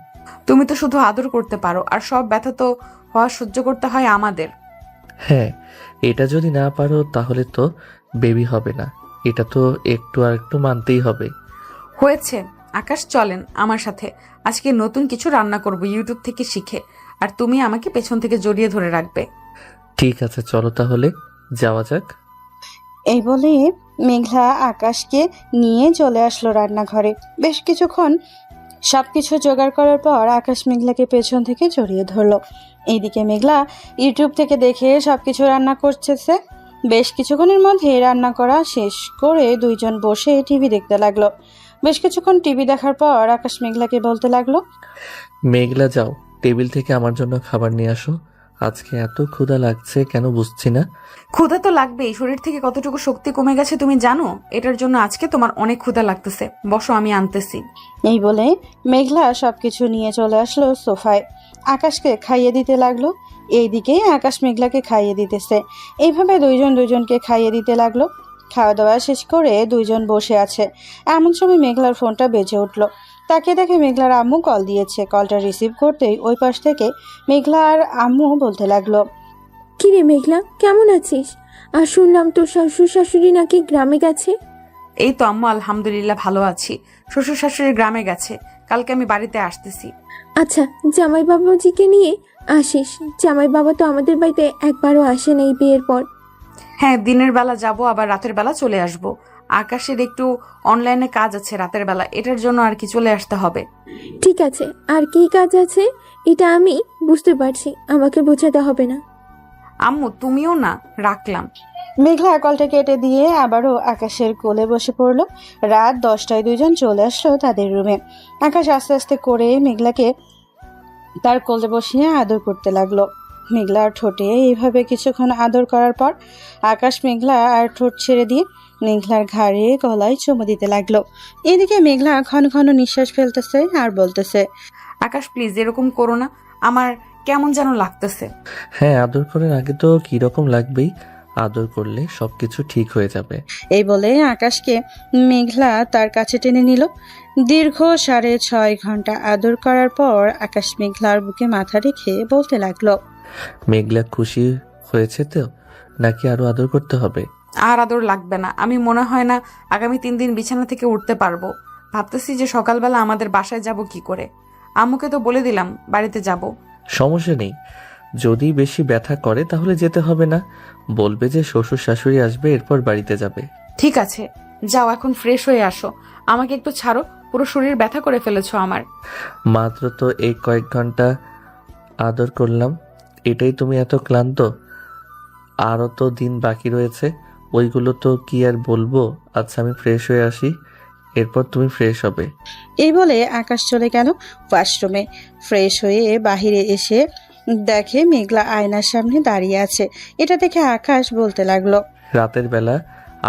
তুমি তো শুধু আদর করতে পারো, আর সব ব্যথা তো হওয়া সহ্য করতে হয় আমাদের। হ্যাঁ, এটা যদি না পারো তাহলে তো বেবি হবে না, এটা তো একটু আর একটু মানতেই হবে। হয়েছে আকাশ, চলেন আমার সাথে। আজকে নতুন কিছু রান্না করব ইউটিউব থেকে শিখে, আর তুমি আমাকে পেছন থেকে জড়িয়ে ধরে রাখবে। ঠিক আছে, চলো তাহলে যাওয়া যাক। এই বলে মেঘলা আকাশকে নিয়ে চলে আসলো রান্নাঘরে। বেশ কিছুক্ষণ সবকিছু জোগাড় করার পর আকাশ মেঘলাকে পেছন থেকে জড়িয়ে ধরলো। এইদিকে মেঘলা ইউটিউব থেকে দেখে সবকিছু রান্না করতেছে। বেশ কিছুক্ষণের মধ্যে রান্না করা শেষ করে দুইজন বসে টিভি দেখতে লাগলো। বেশ কিছুক্ষণ টিভি দেখার পর আকাশ মেঘলাকে বলতে লাগলো, মেঘলা যাও, টেবিল থেকে আমার জন্য খাবার নিয়ে আসো। আজকে এত ক্ষুধা লাগছে কেন বুঝছি না। ক্ষুধা তো লাগবেই, শরীর থেকে কতটুকু শক্তি কমে গেছে তুমি জানো? এটার জন্য আজকে তোমার অনেক ক্ষুধা লাগতেছে। বসো, আমি আনতেছি। এই বলে মেঘলা সবকিছু নিয়ে চলে আসলো সোফায়। আকাশকে খাইয়ে দিতে লাগলো। এইদিকে আকাশ মেঘলাকে খাইয়ে দিতেছে। এইভাবে দুইজনকে খাইয়ে দিতে লাগলো। খাওয়া দাওয়া শেষ করে দুইজন বসে আছে। এমন সময় মেঘলার ফোনটা বেজে উঠলো। তাকে দেখে মেঘলার আম্মু কল দিয়েছে। কলটা রিসিভ করতেই ওই পাশ থেকে মেঘলার আম্মু বলতে লাগলো, কিরে মেঘলা, কেমন আছিস? আর শুনলাম তোর শ্বশুর শাশুড়ি নাকি গ্রামে গেছে। এই তো আম্মু, আলহামদুলিল্লাহ ভালো আছি। শ্বশুর শাশুড়ি গ্রামে গেছে, কালকে আমি বাড়িতে আসতেছি। আচ্ছা, জামাই বাবাজিকে নিয়ে আসিস। জামাই বাবা তো আমাদের বাড়িতে একবারও আসে নাই বিয়ের পর। হ্যাঁ, দিনের বেলা যাব, আবার রাতের বেলা চলে আসব। আকাশের একটু অনলাইনে কাজ আছে রাতের বেলা, এটার জন্য আর কি চলে আসতে হবে। ঠিক আছে, আর কি কাজ আছে এটা আমি বুঝতে পারছি, আমাকে বোঝাতে হবে না। আম্মু তুমিও না, রাখলাম। মেঘলা কলটা কেটে দিয়ে আবারও আকাশের কোলে বসে পড়লো। রাত 10টায় দুইজন চলে আসলো তাদের রুমে। আকাশ আস্তে আস্তে করে মেঘলাকে তার কোলে বসিয়ে আদর করতে লাগলো। মেঘলার ঠোঁটে এইভাবে কিছুক্ষণ আদর করার পর আকাশ মেঘলা আর ঠোঁট ছেড়ে দিয়ে মেঘলার ঘাড়ে গলায় চুমু দিতে লাগলো। এদিকে মেঘলা ঘন ঘন নিঃশ্বাস ফেলতেছে আর বলতেছে, আকাশ প্লিজ এরকম করো না, আমার কেমন যেন লাগতেছে। হ্যাঁ, আদর করার আগে তো কিরকম লাগবেই, আদর করলে সবকিছু ঠিক হয়ে যাবে। এই বলে আকাশকে মেঘলা তার কাছে টেনে নিল। দীর্ঘ 6.5 ঘন্টা আদর করার পর আকাশ মেঘলার বুকে মাথা রেখে বলতে লাগলো, মেঘলা খুশি হয়েছে তো, নাকি আরো আদর করতে হবে? আর আদর লাগবে না, আমি মনে হয় না আগামী 3 দিন বিছানা থেকে উঠতে পারবো। ভাবতেছি যে সকালবেলা আমাদের বাসায় যাব কি করে। আম্মুকে তো বলে দিলাম বাড়িতে যাব। সমস্যা নেই, যদি বেশি ব্যথা করে তাহলে যেতে হবে না। বলবে যে শ্বশুর শাশুড়ি আসবে, এরপর বাড়িতে যাবে। ঠিক আছে, যাও এখন ফ্রেশ হয়ে আসো, আমাকে একটু ছাড়ো, পুরো শরীর ব্যথা করে ফেলেছো আমার। মাত্র তো এই কয়েক ঘন্টা আদর করলাম, এটাই তুমি এত ক্লান্ত? আরও তো দিন বাকি রয়েছে, ওইগুলো তো কি আর বলবো। আচ্ছা, আমি ফ্রেশ হয়ে আসি, এরপর তুমি ফ্রেশ হবে। এই বলে আকাশ চলে গেল ওয়াশরুমে। ফ্রেশ হয়ে বাহিরে এসে দেখে মেঘলা আয়নার সামনে দাঁড়িয়ে আছে। এটা দেখে আকাশ বলতে লাগলো, রাতের বেলা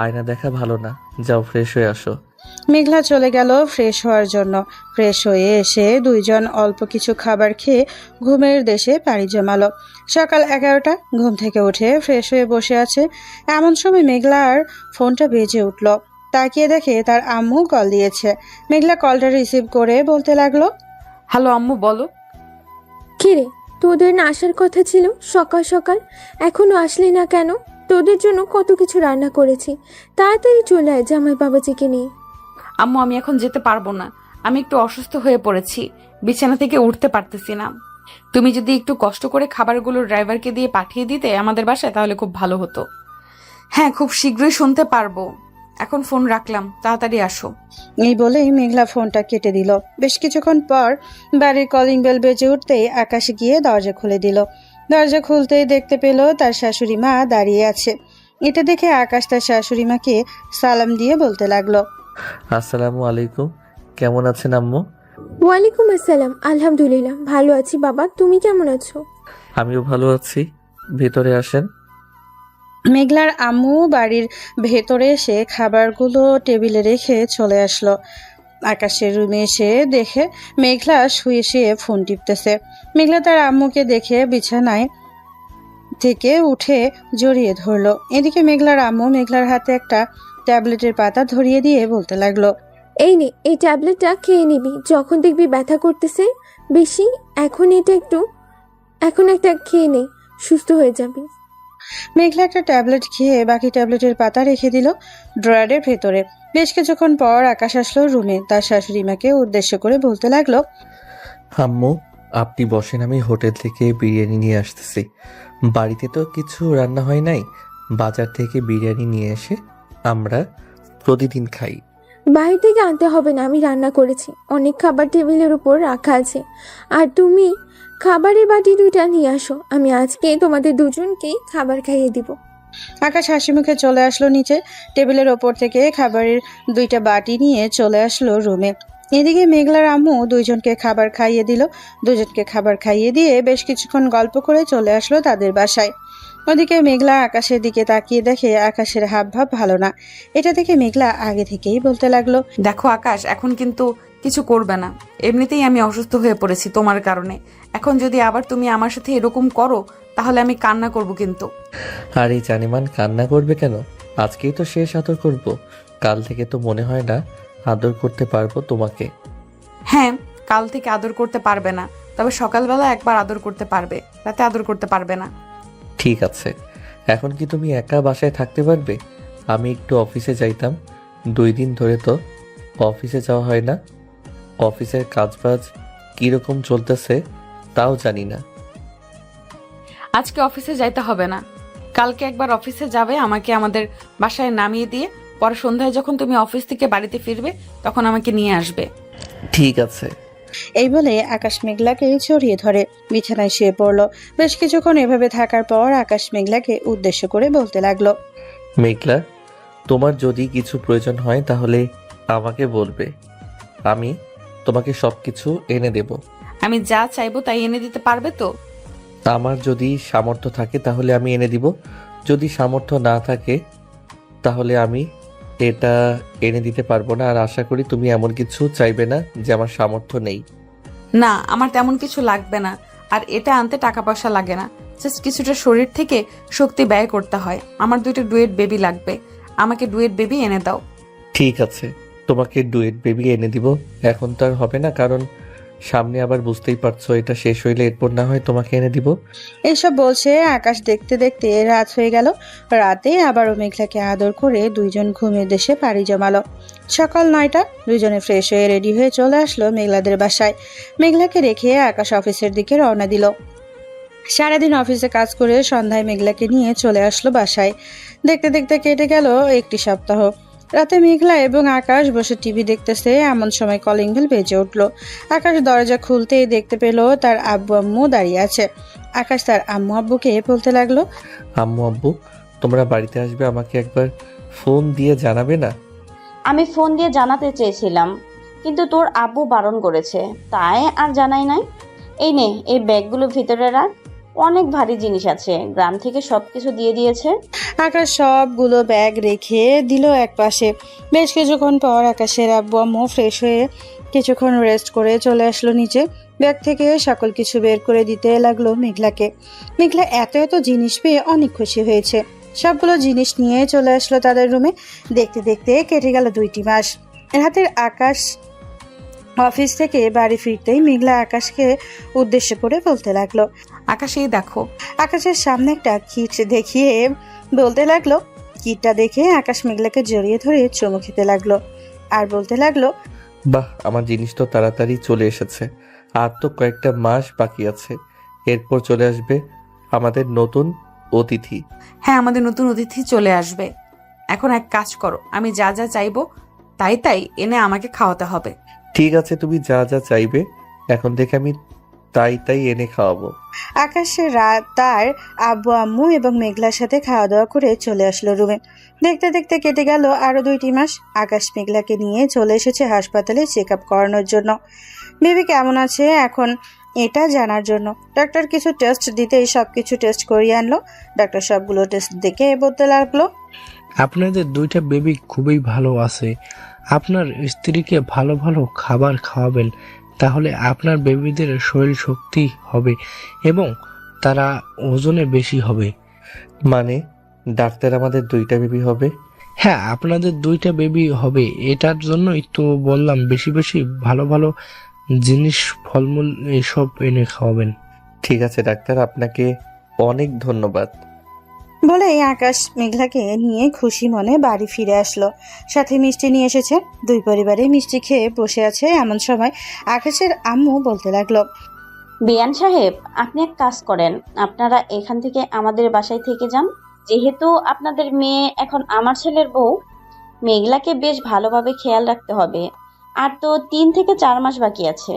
আয়না দেখা ভালো না, যাও ফ্রেশ হয়ে আসো। মেঘলা চলে গেল ফ্রেশ হওয়ার জন্য। ফ্রেশ হয়ে এসে দুইজন অল্প কিছু খাবার খেয়ে ঘুমের দেশে পাড়ি জমালো। সকাল 11টা, ঘুম থেকে উঠে ফ্রেশ হয়ে বসে আছে। এমন সময় মেঘলার ফোনটা বেজে উঠল। তাকিয়ে দেখে তার আম্মু কল দিয়েছে। মেঘলা কলটা রিসিভ করে বলতে লাগলো, হ্যালো আম্মু, বলো। কিরে, তোদের না আসার কথা ছিল সকাল সকাল, এখনো আসলি না কেন? তোদের জন্য কত কিছু রান্না করেছি, তাড়াতাড়ি চলে আয় জামাই বাবাজিকে নিয়ে। আম্মু আমি এখন যেতে পারবো না, আমি একটু অসুস্থ হয়ে পড়েছি, বিছানা থেকে উঠতে পারতেছি না। তুমি যদি একটু কষ্ট করে খাবারগুলো ড্রাইভারকে দিয়ে পাঠিয়ে দিতে আমাদের বাসায় তাহলে খুব ভালো হতো। হ্যাঁ, খুব শীঘ্রই শুনতে পারবো। এখন ফোন রাখলাম, তাড়াতাড়ি আসো। এই বলেই মেঘলা ফোনটা কেটে দিল। বেশ কিছুক্ষণ পর বাড়ির কলিং বেল বেজে উঠতেই আকাশ গিয়ে দরজা খুলে দিল। দরজা খুলতেই দেখতে পেল তার শাশুড়ি মা দাঁড়িয়ে আছে। এটা দেখে আকাশ তার শাশুড়ি মাকে সালাম দিয়ে বলতে লাগলো, আসসালামু আলাইকুম, কেমন আছেন আম্মু? ওয়ালাইকুম আসসালাম, আলহামদুলিল্লাহ ভালো আছি বাবা, তুমি কেমন আছো? আমিও ভালো আছি, ভেতরে আসেন। মেঘলার আম্মু বাড়ির ভেতরে এসে খাবারগুলো টেবিলে রেখে চলে আসলো। আকাশের রুমে এসে দেখে মেঘলা শুয়ে শুয়ে ফোন টিপতেছে। মেঘলা তার আম্মুকে দেখে বিছানায় থেকে উঠে জড়িয়ে ধরলো। এদিকে মেঘলার আম্মু মেঘলার হাতে একটা ট্যাবলেটের পাতা ধরিয়ে দিয়ে বলতে লাগলো, এই নে, এই ট্যাবলেটটা খেয়ে নিবি, যখন দেখবি ব্যথা করতেছে বেশি, এখন একটা খেয়ে নে, সুস্থ হয়ে যাবি। মেঘলা একটা ট্যাবলেট খেয়ে বাকি ট্যাবলেটের পাতা রেখে দিল ড্রয়ারের ভেতরে। বেশ কিছুক্ষণ পর আকাশ আসলো রুমে। তার শাশুড়ি মাকে উদ্দেশ্য করে বলতে লাগলো, আম্মু আপনি বসেন, আমি হোটেল থেকে বিরিয়ানি নিয়ে আসতেছি। বাড়িতে তো কিছু রান্না হয় নাই, বাজার থেকে বিরিয়ানি নিয়ে এসে আমরা প্রতিদিন খাই। বাইরে থেকে আনতে হবে না, আমি রান্না করেছি, অনেক খাবার টেবিলের উপর রাখা আছে। আর তুমি খাবারের বাটি 2টা নিয়ে আসো, আমি আজকে তোমাদের দুজনকে খাবার খাইয়ে দিব। আকাশ হাসি মুখে চলে আসলো নিচে, টেবিলের ওপর থেকে খাবারের 2টা বাটি নিয়ে চলে আসলো রুমে। এদিকে মেঘলার আম্মু দুইজনকে খাবার খাইয়ে দিল। দুজনকে খাবার খাইয়ে দিয়ে বেশ কিছুক্ষণ গল্প করে চলে আসলো তাদের বাসায়। ওদিকে মেঘলা আকাশের দিকে তাকিয়ে দেখে আকাশের হাবভাব ভালো না। এটা দেখে মেঘলা আগে থেকেই বলতে লাগলো, দেখো আকাশ, এখন কিন্তু কিছু করবে না। এমনিতেই আমি অসুস্থ হয়ে পড়েছি তোমার কারণে। এখন যদি আবার তুমি আমার সাথে এরকম করো তাহলে আমি কান্না করব কিন্তু। আর এই জানিমান কান্না করবে কেন? আজকেই তো শেষ আদর করব। কাল থেকে তো মনে হয় না আদর করতে পারবো তোমাকে। হ্যাঁ, কাল থেকে আদর করতে পারবে না, তবে সকালবেলা একবার আদর করতে পারবে, রাতে আদর করতে পারবে না। ঠিক আছে, এখন কি তুমি একা বাসায় থাকতে পারবে? আমি একটু অফিসে যাইতাম। 2 দিন ধরে তো অফিসে যাওয়া হয় না। অফিসের কাজবাজ কীরকম চলতেছে তাও জানি না। আজকে অফিসে যাইতে হবে না, কালকে একবার অফিসে যাবে, আমাকে আমাদের বাসায় নামিয়ে দিয়ে পরে সন্ধ্যায় যখন তুমি অফিস থেকে বাড়িতে ফিরবে তখন আমাকে নিয়ে আসবে। ঠিক আছে। এই বলে আকাশ মেঘলাকে জড়িয়ে ধরে বিছানায় শুয়ে পড়লো। বেশ কিছুক্ষণ এভাবে থাকার পর আকাশ মেঘলাকে উদ্দেশ্য করে বলতে লাগলো, মেঘলা, তোমার যদি কিছু প্রয়োজন হয় তাহলে আমাকে বলবে। আমি তোমাকে সব কিছু এনে দেব। আমি যা চাইবো তাই এনে দিতে পারবে তো? আমার যদি সামর্থ্য থাকে তাহলে আমি এনে দিব। যদি সামর্থ্য না থাকে তাহলে আমি এটা এনে দিতে পারবো না। আর আশা করি তুমি এমন কিছু চাইবে না যে আমার সামর্থ্য নেই। না, আমার তেমন কিছু লাগবে না, আর এটা আনতে টাকা পয়সা লাগে না। জাস্ট কিছুটা শরীর থেকে শক্তি ব্যয় করতে হয়। আমার 2টা ডুয়েট বেবি লাগবে, আমাকে ডুয়েট বেবি এনে দাও। ঠিক আছে, তোমাকে ডুয়েট বেবি এনে দিব। এখন তো আর হবে না, কারণ সামনে আবার বুঝতেই পারছো এটা শেষ হইলে এরপর না হয় তোমাকে এনে দিব। এইসব বলছে আকাশ। দেখতে দেখতে রাত হয়ে গেল। রাতে আবারও মেঘলাকে আদর করে দুইজন ঘুমের দেশে পাড়ি জমালো। সকাল 9টা, দুইজনে ফ্রেশ হয়ে রেডি হয়ে চলে আসলো মেঘলাদের বাসায়। মেঘলাকে রেখে আকাশ অফিসের দিকে রওনা দিল। সারাদিন অফিসে কাজ করে সন্ধ্যায় মেঘলাকে নিয়ে চলে আসলো বাসায়। দেখতে দেখতে কেটে গেল 1টি সপ্তাহ। রাতে মেঘলা এবং আকাশ বসে টিভি দেখতেছে, এমন সময় কলিং বেল বেজে উঠলো। আকাশ দরজা খুলতেই দেখতে পেল তার আব্বু আম্মু দাঁড়িয়ে আছে। আকাশ তার আম্মু আব্বুকে বলতে লাগলো, আম্মু আব্বু, তোমরা বাড়িতে আসবে, আমাকে একবার ফোন দিয়ে জানাবে না? আমি ফোন দিয়ে জানাতে চেয়েছিলাম, কিন্তু তোর আব্বু বারণ করেছে, তাই আর জানাই নাই। এই নে, এই ব্যাগগুলো ভিতরে রাখ, অনেক ভারী জিনিস আছে, গ্রাম থেকে সবকিছু দিয়ে দিয়েছে। আকাশ সবগুলো ব্যাগ রেখে দিল একপাশে। বেশ কিছুক্ষণ পর আকাশের আব্বু আম্মু ফ্রেশ হয়ে কিছুক্ষণ রেস্ট করে চলে আসলো নিচে। ব্যাগ থেকে সকল কিছু বের করে দিতে লাগলো মেঘলাকে। মেঘলা এত এত জিনিস পেয়ে অনেক খুশি হয়েছে। সবগুলো জিনিস নিয়ে চলে আসলো তাদের রুমে। দেখতে দেখতে কেটে গেল 2টি মাস। রাতের আকাশ অফিস থেকে বাড়ি ফিরতেই মেঘলা আকাশকে উদ্দেশ্য করে বলতে লাগলো, আকাশ, এই দেখো। আকাশের সামনে একটা কিট দেখিয়ে বলতে লাগলো। কিটটা দেখে আকাশ মেঘলাকে জড়িয়ে ধরে চুমু খেতে লাগলো আর বলতে লাগলো, বাহ, আমার জিনিস তো তাড়াতাড়ি চলে এসেছে। আর তো কয়েকটা মাস বাকি আছে, এরপর চলে আসবে আমাদের নতুন অতিথি। হ্যাঁ, আমাদের নতুন অতিথি চলে আসবে। এখন এক কাজ করো, আমি যা যা চাইবো তাই তাই এনে আমাকে খাওয়াতে হবে। ঠিক আছে, তুমি যা যা চাইবে এখন থেকে আমি তাই তাই এনে খাওয়াবো। আকাশের রাত তার আব্বু আম্মু এবং মেঘলার সাথে খাওয়া দাওয়া করে চলে আসলো রুমে। দেখতে দেখতে কেটে গেল আরো 2টি মাস। আকাশ মেঘলাকে নিয়ে চলে এসেছে হাসপাতালে চেক আপ করানোর জন্য। বেবি কেমন আছে এখন এটা জানার জন্য। ডাক্তার কিছু টেস্ট দিতেই সবকিছু টেস্ট করিয়ে আনলো। ডাক্তার সবগুলো টেস্ট দেখে বলতে লাগলো, আপনাদের 2টা বেবি খুবই ভালো আছে। আপনার স্ত্রীকে ভালো ভালো খাবার খাওয়াবেন, তাহলে আপনার বেবিদের শরীর শক্তি হবে এবং তারা ওজনে বেশি হবে। মানে ডাক্তার আমাদের 2টা বেবি হবে? হ্যাঁ, আপনাদের 2টা বেবি হবে, এটার জন্যই তো বললাম বেশি বেশি ভালো ভালো জিনিস, ফলমূল এসব এনে খাওয়াবেন। ঠিক আছে ডাক্তার, আপনাকে অনেক ধন্যবাদ। বলে আকাশ মেঘলাকে নিয়ে খুশি মনে বাড়ি ফিরে আসলো। সাথে মিষ্টি নিয়ে এসেছে। 2 পরিবারে মিষ্টি খেয়ে বসে আছে। এমন সময় আকাশের আম্মু বলতে লাগলো, বিয়ান সাহেব, আপনি এক কাজ করেন, আপনারা এখান থেকে আমাদের বাসায় থেকে যান। যেহেতু আপনাদের মেয়ে এখন আমার ছেলের বউ, মেঘলাকে বেশ ভালোভাবে খেয়াল রাখতে হবে। আর তো 3 থেকে 4 মাস বাকি আছে।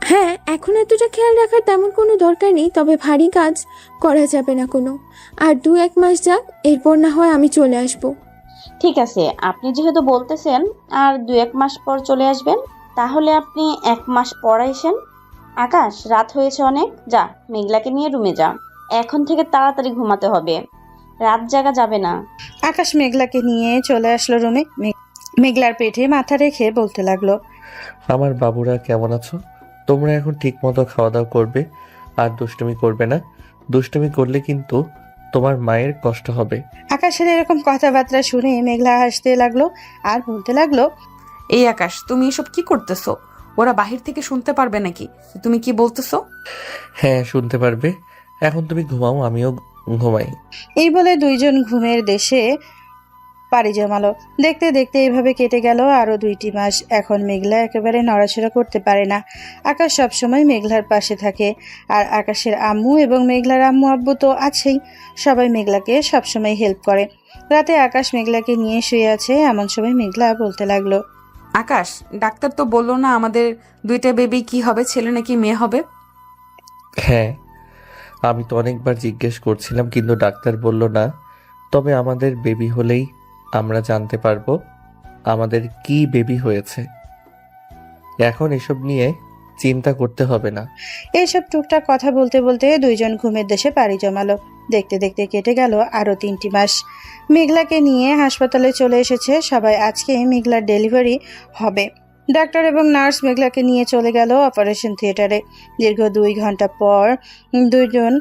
হ্যাঁ, এখন এতটা খেয়াল রাখার তেমন কোনো দরকার নেই, তবে ভারী কাজ করা যাবে না কোনো। আর 2-1 মাস যাক, এরপর না হয় আমি চলে আসবো। ঠিক আছে, আপনি যেহেতু বলতেছেন আর 2-1 মাস পর চলে আসবেন, তাহলে আপনি 1 মাস পর আইসেন। আকাশ, রাত হয়েছে অনেক, যা মেঘলাকে নিয়ে রুমে যা। এখন থেকে তাড়াতাড়ি ঘুমাতে হবে, রাত জাগা যাবে না। আকাশ মেঘলাকে নিয়ে চলে আসলো রুমে। মেঘলার পেটে মাথা রেখে বলতে লাগলো, আমার বাবুরা কেমন আছো? তোমরা এখন ঠিক মতো খাওয়া দাওয়া করবে আর দুষ্টুমি করবে না। দুষ্টুমি করলে কিন্তু তোমার মায়ের কষ্ট হবে। আকাশের এরকম কথাবার্তা শুনে মেঘলা হাসতে লাগলো আর বলতে লাগলো, এই আকাশ, তুমি এসব কি করতেছো? ওরা বাহির থেকে শুনতে পারবে নাকি তুমি কি বলতেছো? হ্যাঁ, শুনতে পারবে। এখন তুমি ঘুমাও, আমিও ঘুমাই। এই বলে দুইজন ঘুমের দেশে পাড়ি জমালো। দেখতে দেখতে এইভাবে কেটে গেল আরো 2টি মাস। এখন মেঘলা একেবারে নড়াচড়া করতে পারে না। আকাশ সবসময় মেঘলার পাশে থাকে, আর আকাশের আম্মু এবং মেঘলার আম্মু আব্বু তো আছেই, সবাই মেঘলাকে সবসময় হেল্প করে। রাতে আকাশ মেঘলাকে নিয়ে শুয়ে আছে, এমন সময় মেঘলা বলতে লাগলো, আকাশ, ডাক্তার তো বললো না আমাদের 2টা বেবি কি হবে, ছেলে নাকি মেয়ে হবে? হ্যাঁ, আমি তো অনেকবার জিজ্ঞেস করছিলাম কিন্তু ডাক্তার বলল না। তবে আমাদের বেবি হলেই আমরা জানতে পারবো আমাদের কি বেবি হয়েছে। এখন এসব নিয়ে চিন্তা করতে হবে না। এইসব টুকটাক কথা বলতে বলতে দুইজন ঘুমের দেশে পাড়ি জমালো। দেখতে দেখতে কেটে গেল আরো 3টি মাস। মেঘলাকে নিয়ে হাসপাতালে চলে এসেছে সবাই। আজকে মেঘলার ডেলিভারি হবে। ডাক্তার এবং নার্স মেঘলাকে নিয়ে চলে গেল অপারেশন থিয়েটারে। দীর্ঘ 2 ঘন্টা পর দুইজন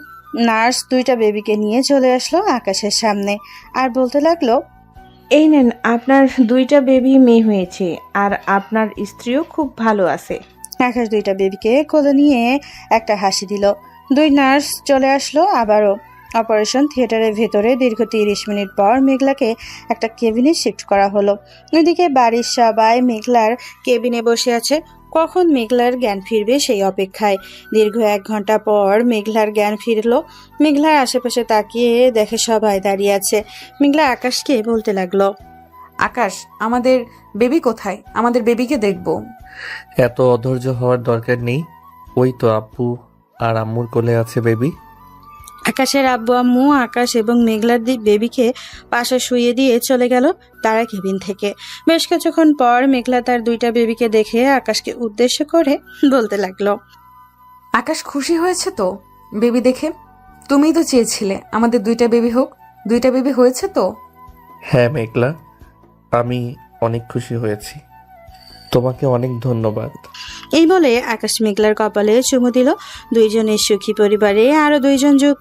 নার্স 2টা বেবিকে নিয়ে চলে আসলো আকাশের সামনে আর বলতে লাগলো, এই নেন, আপনার 2টা বেবি মেয়ে হয়েছে, আর আপনার স্ত্রীও খুব ভালো আছে। আকাশ 2টা বেবিকে কোলে নিয়ে একটা হাসি দিল। 2 নার্স চলে আসলো আবারও অপারেশন থিয়েটারের ভেতরে। দীর্ঘ 30 মিনিট পর মেঘলাকে একটা কেবিনে শিফট করা হলো। ওইদিকে বাড়ির সবাই মেঘলার কেবিনে বসে আছে, কখন মেঘলার জ্ঞান ফিরবে সেই অপেক্ষায়। দীর্ঘ 1 ঘন্টা পর মেঘলার জ্ঞান ফিরলো। মেঘলার আশেপাশে তাকিয়ে দেখে সবাই দাঁড়িয়ে আছে। মেঘলা আকাশকে বলতে লাগলো, আকাশ, আমাদের বেবি কোথায়? আমাদের বেবিকে দেখবো। এত অধৈর্য হওয়ার দরকার নেই। ওই তো আব্বু আর আম্মুর কোলে আছে বেবি। আকাশের আব্বু আম্মু আকাশ এবং মেঘলার বেবিকে পাশে শুইয়ে দিয়ে চলে গেল তারা কেবিন থেকে। বেশ কিছুক্ষণ পর মেঘলা তার 2টা বেবিকে দেখে আকাশকে উদ্দেশ্য করে বলতে লাগলো, আকাশ, খুশি হয়েছে তো বেবি দেখে? তুমিই তো চেয়েছিলে আমাদের 2টা বেবি হোক। 2টা বেবি হয়েছে তো? হ্যাঁ মেঘলা, আমি অনেক খুশি হয়েছি। তোমাকে অনেক ধন্যবাদ। এই বলে আকাশ মেঘলার কপালে চুমু দিল। দুইজনের সুখী পরিবারে আরো 2জন যোগ